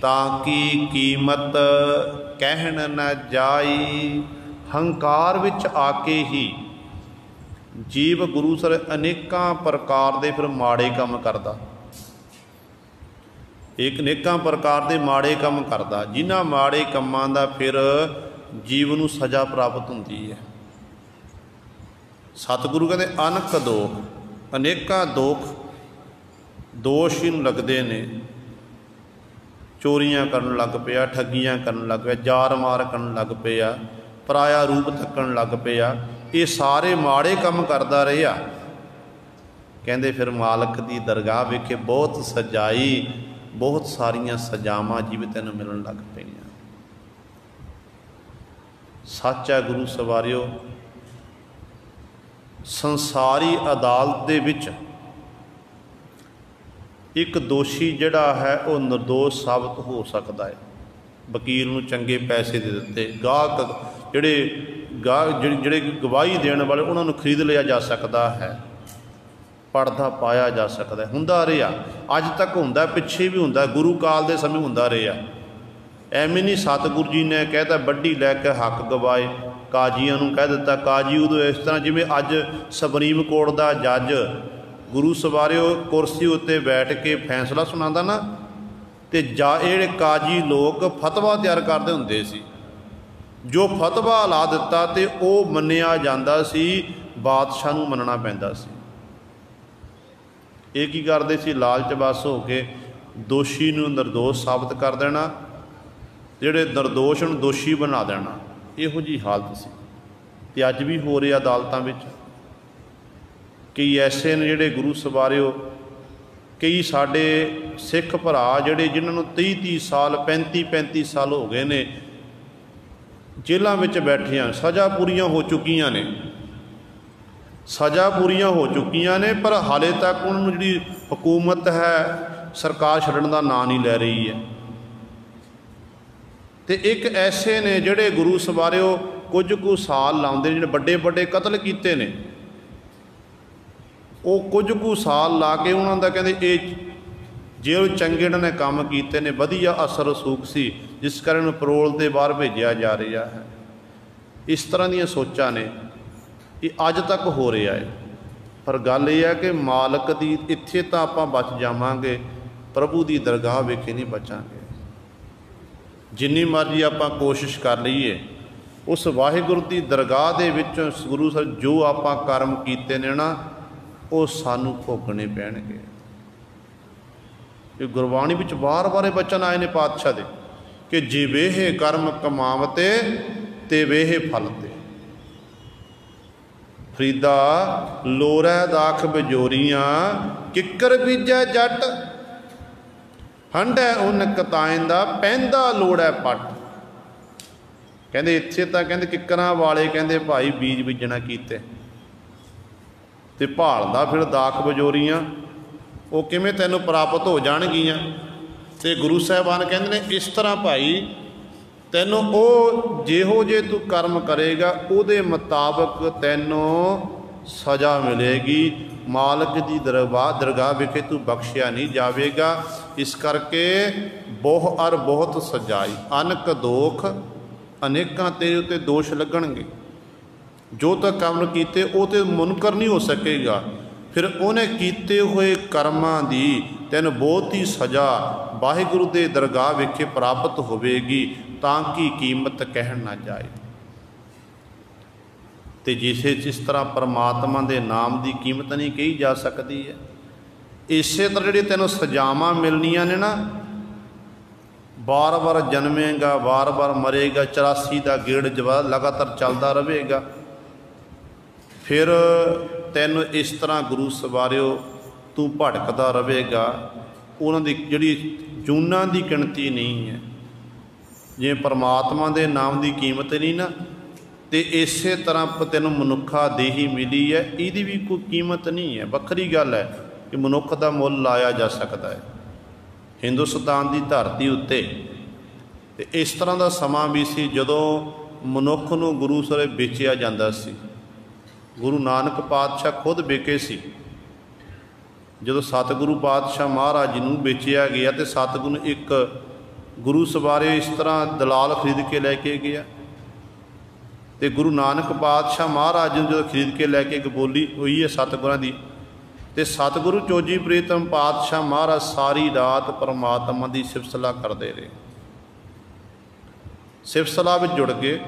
ਤਾਂ ਕੀ ਕੀਮਤ ਕਹਿਣ ਨਾ ਜਾਈ। ਹੰਕਾਰ ਵਿੱਚ ਆ ਕੇ ਹੀ ਜੀਵ ਗੁਰੂ ਸਰ ਅਨੇਕਾਂ ਪ੍ਰਕਾਰ ਦੇ ਫਿਰ ਮਾੜੇ ਕੰਮ ਕਰਦਾ, ਅਨੇਕਾਂ ਪ੍ਰਕਾਰ ਦੇ ਮਾੜੇ ਕੰਮ ਕਰਦਾ, ਜਿਨ੍ਹਾਂ ਮਾੜੇ ਕੰਮਾਂ ਦਾ ਫਿਰ ਜੀਵ ਨੂੰ ਸਜ਼ਾ ਪ੍ਰਾਪਤ ਹੁੰਦੀ ਹੈ। ਸਤਿਗੁਰੂ ਕਹਿੰਦੇ ਅਨਕ ਦੋਖ, ਅਨੇਕਾਂ ਦੋਸ਼ ਇਹਨੂੰ ਲੱਗਦੇ ਨੇ। ਚੋਰੀਆਂ ਕਰਨ ਲੱਗ ਪਿਆ, ਠੱਗੀਆਂ ਕਰਨ ਲੱਗ ਪਿਆ, ਜਾਰ ਮਾਰ ਕਰਨ ਲੱਗ ਪਿਆ, ਪਰਾਇਆ ਰੂਪ ਤੱਕਣ ਲੱਗ ਪਿਆ, ਇਹ ਸਾਰੇ ਮਾੜੇ ਕੰਮ ਕਰਦਾ ਰਿਹਾ। ਕਹਿੰਦੇ ਫਿਰ ਮਾਲਕ ਦੀ ਦਰਗਾਹ ਵਿਖੇ ਬਹੁਤ ਸਜਾਈ, ਬਹੁਤ ਸਾਰੀਆਂ ਸਜ਼ਾਵਾਂ ਜੀਵ ਤੈਨੂੰ ਮਿਲਣ ਲੱਗ ਪਈਆਂ। ਸੱਚ ਹੈ ਗੁਰੂ ਸਵਾਰਿਓ, ਸੰਸਾਰੀ ਅਦਾਲਤ ਦੇ ਵਿੱਚ ਇੱਕ ਦੋਸ਼ੀ ਜਿਹੜਾ ਹੈ ਉਹ ਨਿਰਦੋਸ਼ ਸਾਬਤ ਹੋ ਸਕਦਾ ਹੈ। ਵਕੀਲ ਨੂੰ ਚੰਗੇ ਪੈਸੇ ਦੇ ਦਿੱਤੇ, ਗਾਹਕ ਜਿਹੜੇ ਗਵਾਹੀ ਦੇਣ ਵਾਲੇ ਉਹਨਾਂ ਨੂੰ ਖਰੀਦ ਲਿਆ ਜਾ ਸਕਦਾ ਹੈ, ਪਰਦਾ ਪਾਇਆ ਜਾ ਸਕਦਾ ਹੈ, ਹੁੰਦਾ ਰਿਹਾ ਅੱਜ ਤੱਕ ਹੁੰਦਾ, ਪਿੱਛੇ ਵੀ ਹੁੰਦਾ, ਗੁਰੂ ਕਾਲ ਦੇ ਸਮੇਂ ਹੁੰਦਾ ਰਿਹਾ। ਐਵੇਂ ਨਹੀਂ ਸਤਿਗੁਰੂ ਜੀ ਨੇ ਕਹਿਤਾ ਵੱਢੀ ਲੈ ਕੇ ਹੱਕ ਗਵਾਏ, ਕਾਜ਼ੀਆਂ ਨੂੰ ਕਹਿ ਦਿੱਤਾ। ਕਾਜ਼ੀ ਉਦੋਂ ਇਸ ਤਰ੍ਹਾਂ ਜਿਵੇਂ ਅੱਜ ਸੁਪਰੀਮ ਕੋਰਟ ਦਾ ਜੱਜ ਗੁਰੂ ਸਵਾਰਿਓ ਕੁਰਸੀ ਉੱਤੇ ਬੈਠ ਕੇ ਫੈਸਲਾ ਸੁਣਾਉਂਦਾ ਨਾ, ਤੇ ਜਿਹੜੇ ਕਾਜ਼ੀ ਲੋਕ ਫਤਵਾ ਤਿਆਰ ਕਰਦੇ ਹੁੰਦੇ ਸੀ, ਜੋ ਫਤਵਾ ਲਾ ਦਿੱਤਾ ਤੇ ਉਹ ਮੰਨਿਆ ਜਾਂਦਾ ਸੀ, ਬਾਦਸ਼ਾਹ ਨੂੰ ਮੰਨਣਾ ਪੈਂਦਾ ਸੀ। ਇਹ ਕੀ ਕਰਦੇ ਸੀ? ਲਾਲਚ ਬਸ ਹੋ ਕੇ ਦੋਸ਼ੀ ਨੂੰ ਨਿਰਦੋਸ਼ ਸਾਬਤ ਕਰ ਦੇਣਾ, ਜਿਹੜੇ ਨਿਰਦੋਸ਼ ਨੂੰ ਦੋਸ਼ੀ ਬਣਾ ਦੇਣਾ। ਇਹੋ ਜਿਹੀ ਹਾਲਤ ਸੀ ਤੇ ਅੱਜ ਵੀ ਹੋ ਰਿਹਾ ਅਦਾਲਤਾਂ ਵਿੱਚ। ਕਈ ਐਸੇ ਨੇ ਜਿਹੜੇ ਗੁਰੂ ਸਵਾਰਿਓ, ਕਈ ਸਾਡੇ ਸਿੱਖ ਭਰਾ ਜਿਹੜੇ ਜਿਨ੍ਹਾਂ ਨੂੰ 30-30 ਸਾਲ 35-35 ਸਾਲ ਹੋ ਗਏ ਨੇ ਜੇਲ੍ਹਾਂ ਵਿੱਚ ਬੈਠਿਆਂ, ਸਜ਼ਾ ਪੂਰੀਆਂ ਹੋ ਚੁੱਕੀਆਂ ਨੇ, ਸਜ਼ਾ ਪੂਰੀਆਂ ਹੋ ਚੁੱਕੀਆਂ ਨੇ, ਪਰ ਹਾਲੇ ਤੱਕ ਉਹਨਾਂ ਨੂੰ ਜਿਹੜੀ ਹਕੂਮਤ ਹੈ ਸਰਕਾਰ ਛੱਡਣ ਦਾ ਨਾਂ ਨਹੀਂ ਲੈ ਰਹੀ ਹੈ। ਤੇ ਇੱਕ ਐਸੇ ਨੇ ਜਿਹੜੇ ਗੁਰੂ ਸਵਾਰਿਓ ਕੁਝ ਕੁ ਸਾਲ ਲਾਉਂਦੇ ਨੇ, ਜਿਹੜੇ ਵੱਡੇ ਵੱਡੇ ਕਤਲ ਕੀਤੇ ਨੇ, ਉਹ ਕੁਝ ਕੁ ਸਾਲ ਲਾ ਕੇ ਉਹਨਾਂ ਦਾ ਕਹਿੰਦੇ ਇਹ ਜੇਲ੍ਹ ਚੰਗੇ ਇਹਨਾਂ ਨੇ ਕੰਮ ਕੀਤੇ ਨੇ, ਵਧੀਆ ਅਸਰ ਰਸੂਖ ਸੀ, ਜਿਸ ਕਾਰਨ ਪਰੋਲ ਦੇ ਬਾਹਰ ਭੇਜਿਆ ਜਾ ਰਿਹਾ ਹੈ। ਇਸ ਤਰ੍ਹਾਂ ਦੀਆਂ ਸੋਚਾਂ ਨੇ, ਇਹ ਅੱਜ ਤੱਕ ਹੋ ਰਿਹਾ ਹੈ। ਪਰ ਗੱਲ ਇਹ ਹੈ ਕਿ ਮਾਲਕ ਦੀ ਇੱਥੇ ਤਾਂ ਆਪਾਂ ਬਚ ਜਾਵਾਂਗੇ, ਪ੍ਰਭੂ ਦੀ ਦਰਗਾਹ ਵਿਖੇ ਨਹੀਂ ਬਚਾਂਗੇ। ਜਿੰਨੀ ਮਰਜ਼ੀ ਆਪਾਂ ਕੋਸ਼ਿਸ਼ ਕਰ ਲਈਏ, ਉਸ ਵਾਹਿਗੁਰੂ ਦੀ ਦਰਗਾਹ ਦੇ ਵਿੱਚ ਗੁਰੂ ਸਾਹਿਬ ਜੋ ਆਪਾਂ ਕਰਮ ਕੀਤੇ ਨੇ ਨਾ, ਉਹ ਸਾਨੂੰ ਭੋਗਣੇ ਪੈਣਗੇ। ਇਹ ਗੁਰਬਾਣੀ ਵਿੱਚ ਵਾਰ-ਵਾਰ ਬਚਨ ਆਏ ਨੇ ਪਾਤਸ਼ਾਹ ਦੇ ਕਿ ਜਿਵੇਹ ਕਰਮ ਕਮਾਵਤੇ ਤੇ ਵੇਹ ਫਲ ਤੇ। ਫਰੀਦਾ ਲੋਰੈ ਦਾਖ ਬਜੋਰੀਆਂ, ਕਿੱਕਰ ਬੀਜੈ ਜੱਟ, ਹੰਡੈ ਉਨ ਕਤਾਇੰਦਾ, ਪੈਂਦਾ ਲੋੜੈ ਪੱਟ। ਕਹਿੰਦੇ ਇੱਥੇ ਤਾਂ ਕਹਿੰਦੇ ਕਿੱਕਰਾਂ ਵਾਲੇ ਕਹਿੰਦੇ ਭਾਈ ਬੀਜ ਬੀਜਣਾ ਕੀਤੇ, ਤੇ ਭਾਲਦਾ ਫਿਰ ਦਾਖ ਬਜੋਰੀਆਂ, ਉਹ ਕਿਵੇਂ ਤੈਨੂੰ ਪ੍ਰਾਪਤ ਹੋ ਜਾਣਗੀਆਂ। ਤੇ ਗੁਰੂ ਸਾਹਿਬਾਨ ਕਹਿੰਦੇ ਨੇ ਇਸ ਤਰ੍ਹਾਂ ਭਾਈ ਤੈਨੂੰ ਉਹ ਜਿਹੋ ਜੇ ਤੂੰ ਕਰਮ ਕਰੇਗਾ ਉਹਦੇ ਮੁਤਾਬਕ ਤੈਨੂੰ ਸਜ਼ਾ ਮਿਲੇਗੀ। ਮਾਲਕ ਦੀ ਦਰਗਾਹ ਵਿਖੇ ਤੂੰ ਬਖਸ਼ਿਆ ਨਹੀਂ ਜਾਵੇਗਾ। ਇਸ ਕਰਕੇ ਬਹੁਤ ਸਜ਼ਾਈ ਅਨਕ ਦੋਖ, ਅਨੇਕਾਂ ਤੇਰੇ ਉੱਤੇ ਦੋਸ਼ ਲੱਗਣਗੇ। ਜੋ ਤਾਂ ਕੰਮ ਕੀਤੇ ਉਹ ਤੇ ਮੁਨਕਰ ਨਹੀਂ ਹੋ ਸਕੇਗਾ। ਫਿਰ ਉਹਨੇ ਕੀਤੇ ਹੋਏ ਕਰਮਾਂ ਦੀ ਤੈਨੂੰ ਬਹੁਤੀ ਸਜ਼ਾ ਵਾਹਿਗੁਰੂ ਦੇ ਦਰਗਾਹ ਵਿਖੇ ਪ੍ਰਾਪਤ ਹੋਵੇਗੀ, ਤਾਂ ਕਿ ਕੀਮਤ ਕਹਿਣ ਨਾ ਜਾਏ। ਤੇ ਜਿਸ ਤਰ੍ਹਾਂ ਪਰਮਾਤਮਾ ਦੇ ਨਾਮ ਦੀ ਕੀਮਤ ਨਹੀਂ ਕਹੀ ਜਾ ਸਕਦੀ ਹੈ, ਇਸੇ ਤਰ੍ਹਾਂ ਜਿਹੜੀ ਤੈਨੂੰ ਸਜ਼ਾਵਾਂ ਮਿਲਣੀਆਂ ਨੇ ਨਾ, ਵਾਰ ਜਨਮੇਗਾ, ਵਾਰ ਮਰੇਗਾ, 84 ਦਾ ਗੇੜ ਜਵਾਬ ਲਗਾਤਾਰ ਚੱਲਦਾ ਰਹੇਗਾ। ਫਿਰ ਤੈਨੂੰ ਇਸ ਤਰ੍ਹਾਂ ਗੁਰੂ ਸਵਾਰਿਓ ਤੂੰ ਭਟਕਦਾ ਰਹੇਗਾ। ਉਹਨਾਂ ਦੀ ਜਿਹੜੀ ਜੂਨਾਂ ਦੀ ਗਿਣਤੀ ਨਹੀਂ ਹੈ। ਜਿਵੇਂ ਪਰਮਾਤਮਾ ਦੇ ਨਾਮ ਦੀ ਕੀਮਤ ਨਹੀਂ ਨਾ, ਤੇ ਇਸੇ ਤਰ੍ਹਾਂ ਤੈਨੂੰ ਮਨੁੱਖਾ ਦੇਹੀ ਮਿਲੀ ਹੈ, ਇਹਦੀ ਵੀ ਕੋਈ ਕੀਮਤ ਨਹੀਂ ਹੈ। ਵੱਖਰੀ ਗੱਲ ਹੈ ਕਿ ਮਨੁੱਖ ਦਾ ਮੁੱਲ ਲਾਇਆ ਜਾ ਸਕਦਾ ਹੈ ਹਿੰਦੁਸਤਾਨ ਦੀ ਧਰਤੀ ਉੱਤੇ। ਤੇ ਇਸ ਤਰ੍ਹਾਂ ਦਾ ਸਮਾਂ ਵੀ ਸੀ ਜਦੋਂ ਮਨੁੱਖ ਨੂੰ ਗੁਰੂ ਸਰੇ ਵੇਚਿਆ ਜਾਂਦਾ ਸੀ। ਗੁਰੂ ਨਾਨਕ ਪਾਤਸ਼ਾਹ ਖੁਦ ਵਿਕੇ ਸੀ। ਜਦੋਂ ਸਤਿਗੁਰੂ ਪਾਤਸ਼ਾਹ ਮਹਾਰਾਜ ਜੀ ਨੂੰ ਵੇਚਿਆ ਗਿਆ ਤੇ ਸਤਿਗੁਰੂ ਇੱਕ ਗੁਰੂ ਸਵਾਰੇ ਇਸ ਤਰ੍ਹਾਂ ਦਲਾਲ ਖਰੀਦ ਕੇ ਲੈ ਕੇ ਗਿਆ। ਤੇ ਗੁਰੂ ਨਾਨਕ ਪਾਤਸ਼ਾਹ ਮਹਾਰਾਜ ਨੂੰ ਜਦੋਂ ਖਰੀਦ ਕੇ ਲੈ ਕੇ ਇੱਕ ਬੋਲੀ ਹੋਈ ਹੈ ਸਤਿਗੁਰਾਂ ਦੀ, ਤੇ ਸਤਿਗੁਰੂ ਚੋਜੀ ਪ੍ਰੀਤਮ ਪਾਤਸ਼ਾਹ ਮਹਾਰਾਜ ਸਾਰੀ ਰਾਤ ਪਰਮਾਤਮਾ ਦੀ ਸਿਫਤ ਸਲਾਹ ਕਰਦੇ ਰਹੇ। ਸਿਫਤ ਸਲਾਹ ਵਿੱਚ ਜੁੜ ਗਏ।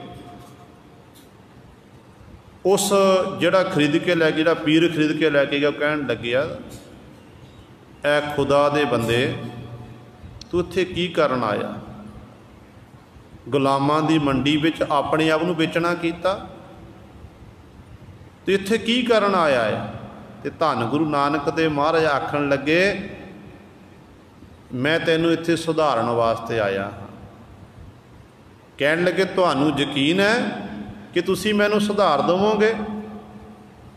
ਉਸ ਜਿਹੜਾ ਖਰੀਦ ਕੇ ਲੈ ਕੇ, ਜਿਹੜਾ ਪੀਰ ਖਰੀਦ ਕੇ ਲੈ ਕੇ ਗਿਆ, ਉਹ ਕਹਿਣ ਲੱਗਿਆ, ਐ ਖੁਦਾ ਦੇ ਬੰਦੇ, ਤੂੰ ਇੱਥੇ ਕੀ ਕਰਨ ਆਇਆ? ਗੁਲਾਮਾਂ ਦੀ ਮੰਡੀ ਵਿੱਚ ਆਪਣੇ ਆਪ ਨੂੰ ਵੇਚਣਾ ਕੀਤਾ, ਤੂੰ ਇੱਥੇ ਕੀ ਕਰਨ ਆਇਆ ਹੈ? ਤੇ ਧੰਨ ਗੁਰੂ ਨਾਨਕ ਦੇਵ ਮਹਾਰਾਜ ਆਖਣ ਲੱਗੇ, ਮੈਂ ਤੈਨੂੰ ਇੱਥੇ ਸੁਧਾਰਨ ਵਾਸਤੇ ਆਇਆ ਹਾਂ। ਕਹਿਣ ਲੱਗੇ, ਤੁਹਾਨੂੰ ਯਕੀਨ ਹੈ ਕਿ ਤੁਸੀਂ ਮੈਨੂੰ ਸੁਧਾਰ ਦੇਵੋਗੇ?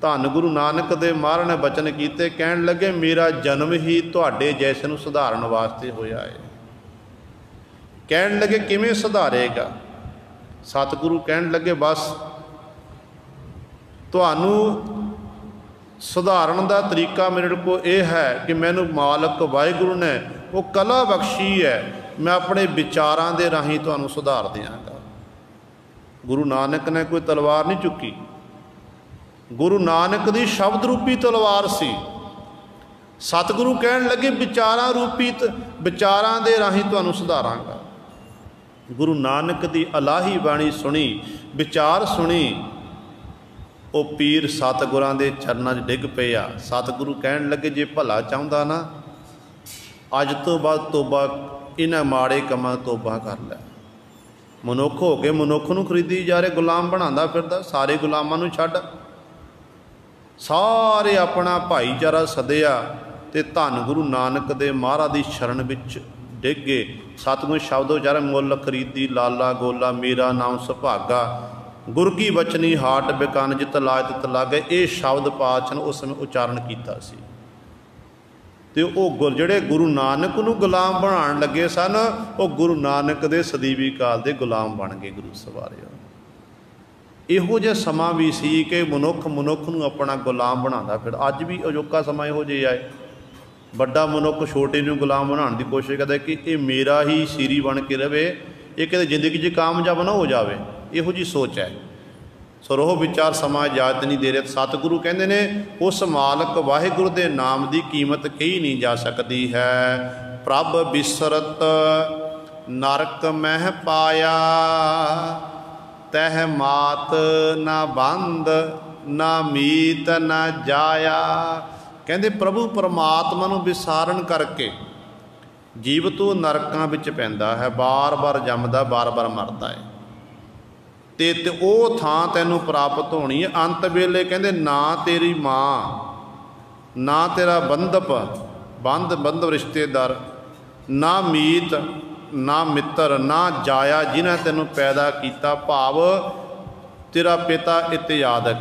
ਧੰਨ ਗੁਰੂ ਨਾਨਕ ਦੇਵ ਮਹਾਰਾਜ ਨੇ ਬਚਨ ਕੀਤੇ। ਕਹਿਣ ਲੱਗੇ, ਮੇਰਾ ਜਨਮ ਹੀ ਤੁਹਾਡੇ ਜੈਸੇ ਨੂੰ ਸੁਧਾਰਨ ਵਾਸਤੇ ਹੋਇਆ ਹੈ। ਕਹਿਣ ਲੱਗੇ, ਕਿਵੇਂ ਸੁਧਾਰੇਗਾ? ਸਤਿਗੁਰੂ ਕਹਿਣ ਲੱਗੇ, ਬਸ ਤੁਹਾਨੂੰ ਸੁਧਾਰਨ ਦਾ ਤਰੀਕਾ ਮੇਰੇ ਕੋਲ ਇਹ ਹੈ ਕਿ ਮੈਨੂੰ ਮਾਲਕ ਵਾਹਿਗੁਰੂ ਨੇ ਉਹ ਕਲਾ ਬਖਸ਼ੀ ਹੈ, ਮੈਂ ਆਪਣੇ ਵਿਚਾਰਾਂ ਦੇ ਰਾਹੀਂ ਤੁਹਾਨੂੰ ਸੁਧਾਰ ਦਿਆਂਗਾ। ਗੁਰੂ ਨਾਨਕ ਨੇ ਕੋਈ ਤਲਵਾਰ ਨਹੀਂ ਚੁੱਕੀ। ਗੁਰੂ ਨਾਨਕ ਦੀ ਸ਼ਬਦ ਰੂਪੀ ਤਲਵਾਰ ਸੀ। ਸਤਿਗੁਰੂ ਕਹਿਣ ਲੱਗੇ, ਵਿਚਾਰਾਂ ਰੂਪੀ ਵਿਚਾਰਾਂ ਦੇ ਰਾਹੀਂ ਤੁਹਾਨੂੰ ਸੁਧਾਰਾਂਗਾ। ਗੁਰੂ ਨਾਨਕ ਦੀ ਅਲਾਹੀ ਬਾਣੀ ਸੁਣੀ, ਵਿਚਾਰ ਸੁਣੀ, ਉਹ ਪੀਰ ਸਤਿਗੁਰਾਂ ਦੇ ਚਰਨਾਂ 'ਚ ਡਿੱਗ ਪਿਆ। ਸਤਿਗੁਰੂ ਕਹਿਣ ਲੱਗੇ, ਜੇ ਭਲਾ ਚਾਹੁੰਦਾ ਨਾ, ਅੱਜ ਤੋਂ ਬਾਅਦ ਤੋਬਾ, ਇਹਨਾਂ ਮਾੜੇ ਕੰਮਾਂ ਤੋਬਾ ਕਰ ਲੈ। ਮਨੁੱਖ ਹੋ ਕੇ ਮਨੁੱਖ ਨੂੰ ਖਰੀਦੀ ਜਾ ਰਹੇ, ਗੁਲਾਮ ਬਣਾਉਂਦਾ ਫਿਰਦਾ। ਸਾਰੇ ਗੁਲਾਮਾਂ ਨੂੰ ਛੱਡ, ਸਾਰੇ ਆਪਣਾ ਭਾਈਚਾਰਾ ਸੱਦਿਆ ਤੇ ਧੰਨ ਗੁਰੂ ਨਾਨਕ ਦੇ ਮਹਾਰਾਜ ਦੀ ਸ਼ਰਨ ਵਿੱਚ ਡਿੱਗੇ। ਸਤਿਗੁਰੂ ਸ਼ਬਦ ਉਚਾਰੇ, ਮੁੱਲ ਖਰੀਦੀ ਲਾਲਾ ਗੋਲਾ, ਮੇਰਾ ਨਾਮ ਸੁਭਾਗਾ, ਗੁਰ ਕੀ ਬਚਨੀ ਹਾਟ ਬਿਕਨ, ਜਿਤ ਲਾਜ ਤਿਤ ਲਾਗੇ। ਇਹ ਸ਼ਬਦ ਪਾਤਸ਼ਾਹ ਨੇ ਉਸ ਸਮੇਂ ਉਚਾਰਨ ਕੀਤਾ ਸੀ। ਤੇ ਉਹ ਜਿਹੜੇ ਗੁਰੂ ਨਾਨਕ ਨੂੰ ਗੁਲਾਮ ਬਣਾਉਣ ਲੱਗੇ ਸਨ, ਉਹ ਗੁਰੂ ਨਾਨਕ ਦੇ ਸਦੀਵੀ ਕਾਲ ਦੇ ਗੁਲਾਮ ਬਣ ਗਏ ਗੁਰੂ ਸਵਾਰਿਓ। ਇਹੋ ਜਿਹਾ ਸਮਾਂ ਵੀ ਸੀ ਕਿ ਮਨੁੱਖ ਨੂੰ ਆਪਣਾ ਗੁਲਾਮ ਬਣਾਉਂਦਾ ਫਿਰ। ਅੱਜ ਵੀ ਅਜੋਕਾ ਸਮਾਂ ਇਹੋ ਜਿਹਾ ਹੈ। ਵੱਡਾ ਮਨੁੱਖ ਛੋਟੇ ਨੂੰ ਗੁਲਾਮ ਬਣਾਉਣ ਦੀ ਕੋਸ਼ਿਸ਼ ਕਰਦਾ ਕਿ ਇਹ ਮੇਰਾ ਹੀ ਸੀਰੀ ਬਣ ਕੇ ਰਵੇ, ਇਹ ਕਿਤੇ ਜ਼ਿੰਦਗੀ 'ਚ ਕਾਮਯਾਬ ਨਾ ਹੋ ਜਾਵੇ। ਇਹੋ ਜਿਹੀ ਸੋਚ ਹੈ। ਸੋ ਰੋਹ ਵਿਚਾਰ ਸਮਾਂ ਇਜਾਜ਼ਤ ਨਹੀਂ ਦੇ ਰਿਹਾ। ਸਤਿਗੁਰੂ ਕਹਿੰਦੇ ਨੇ, ਉਸ ਮਾਲਕ ਵਾਹਿਗੁਰੂ ਦੇ ਨਾਮ ਦੀ ਕੀਮਤ ਕਹੀ ਨਹੀਂ ਜਾ ਸਕਦੀ ਹੈ। ਪ੍ਰਭ ਬਿਸਰਤ ਨਰਕ ਮਹਿ ਪਾਇਆ, ਤਹਿ ਮਾਤ ਨਾ ਬੰਦ, ਨਾ ਮੀਤ ਨਾ ਜਾਇਆ। ਕਹਿੰਦੇ ਪ੍ਰਭੂ ਪਰਮਾਤਮਾ ਨੂੰ ਵਿਸਾਰਨ ਕਰਕੇ ਜੀਵ ਤੋਂ ਨਰਕਾਂ ਵਿੱਚ ਪੈਂਦਾ ਹੈ, ਬਾਰ ਜੰਮਦਾ, ਬਾਰ ਮਰਦਾ ਹੈ। ਤੇ ਉਹ ਥਾਂ ਤੈਨੂੰ ਪ੍ਰਾਪਤ ਹੋਣੀ ਹੈ ਅੰਤ ਵੇਲੇ। ਕਹਿੰਦੇ ਨਾ ਤੇਰੀ ਮਾਂ, ਨਾ ਤੇਰਾ ਬੰਧ ਰਿਸ਼ਤੇਦਾਰ, ਨਾ ਮੀਤ, ਨਾ ਮਿੱਤਰ, ਨਾ ਜਾਇਆ ਜਿਨ੍ਹਾਂ ਤੈਨੂੰ ਪੈਦਾ ਕੀਤਾ। ਭਾਵ ਤੇਰਾ ਪਿਤਾ ਇਤਿਆਦਿਕ,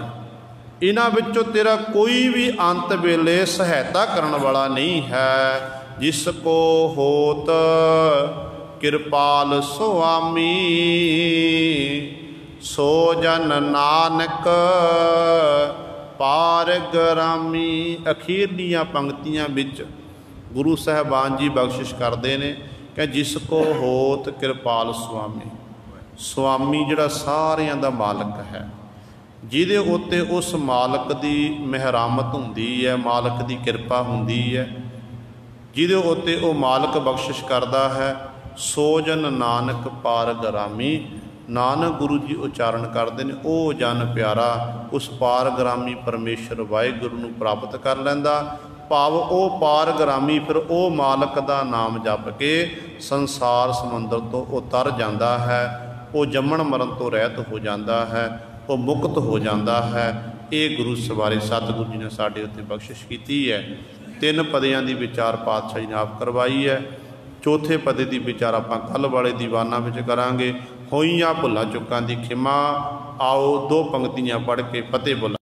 इन्हां विचों तेरा कोई भी अंत वेले सहायता करन वाला नहीं है। जिसको होत कृपाल सुआमी, सो जन नानक पार गरामी। अखीरलियां पंक्तियां विच गुरु साहबान जी बख्शिश करते हैं कि जिसको होत कृपाल सुआमी, सुआमी जिहड़ा सारियां दा मालक है, जिहदे उत्ते उस मालक दी मेहरामत हुंदी है, मालक दी कृपा हुंदी है, जिहदे उत्ते वो मालक बख्शिश करता है। सो जन नानक पार गरामी, नानक गुरु जी उच्चारण करते हैं, ओ जन प्यारा उस पारगरामी परमेश्वर वाहिगुरू नूं प्राप्त कर लैंदा। भाव ओ पारगरामी फिर ओ मालक दा नाम जप के संसार समंदर तो वो तर जाता है, वो जम्मण मरण तो रहत हो जाता है, वो मुक्त हो जाता है। ये गुरु सवारे सतगुरु जी ने साडे उत्ते बख्शिश की है। तीन पदियां की विचार पातशाह जी ने आप करवाई है। चौथे पदे की विचार आपां कल वाले दीवाना विच करांगे। होईयां भुलां चुकां दी खिमा। आओ दो पंक्तियां पढ़ के फतेह बोलां।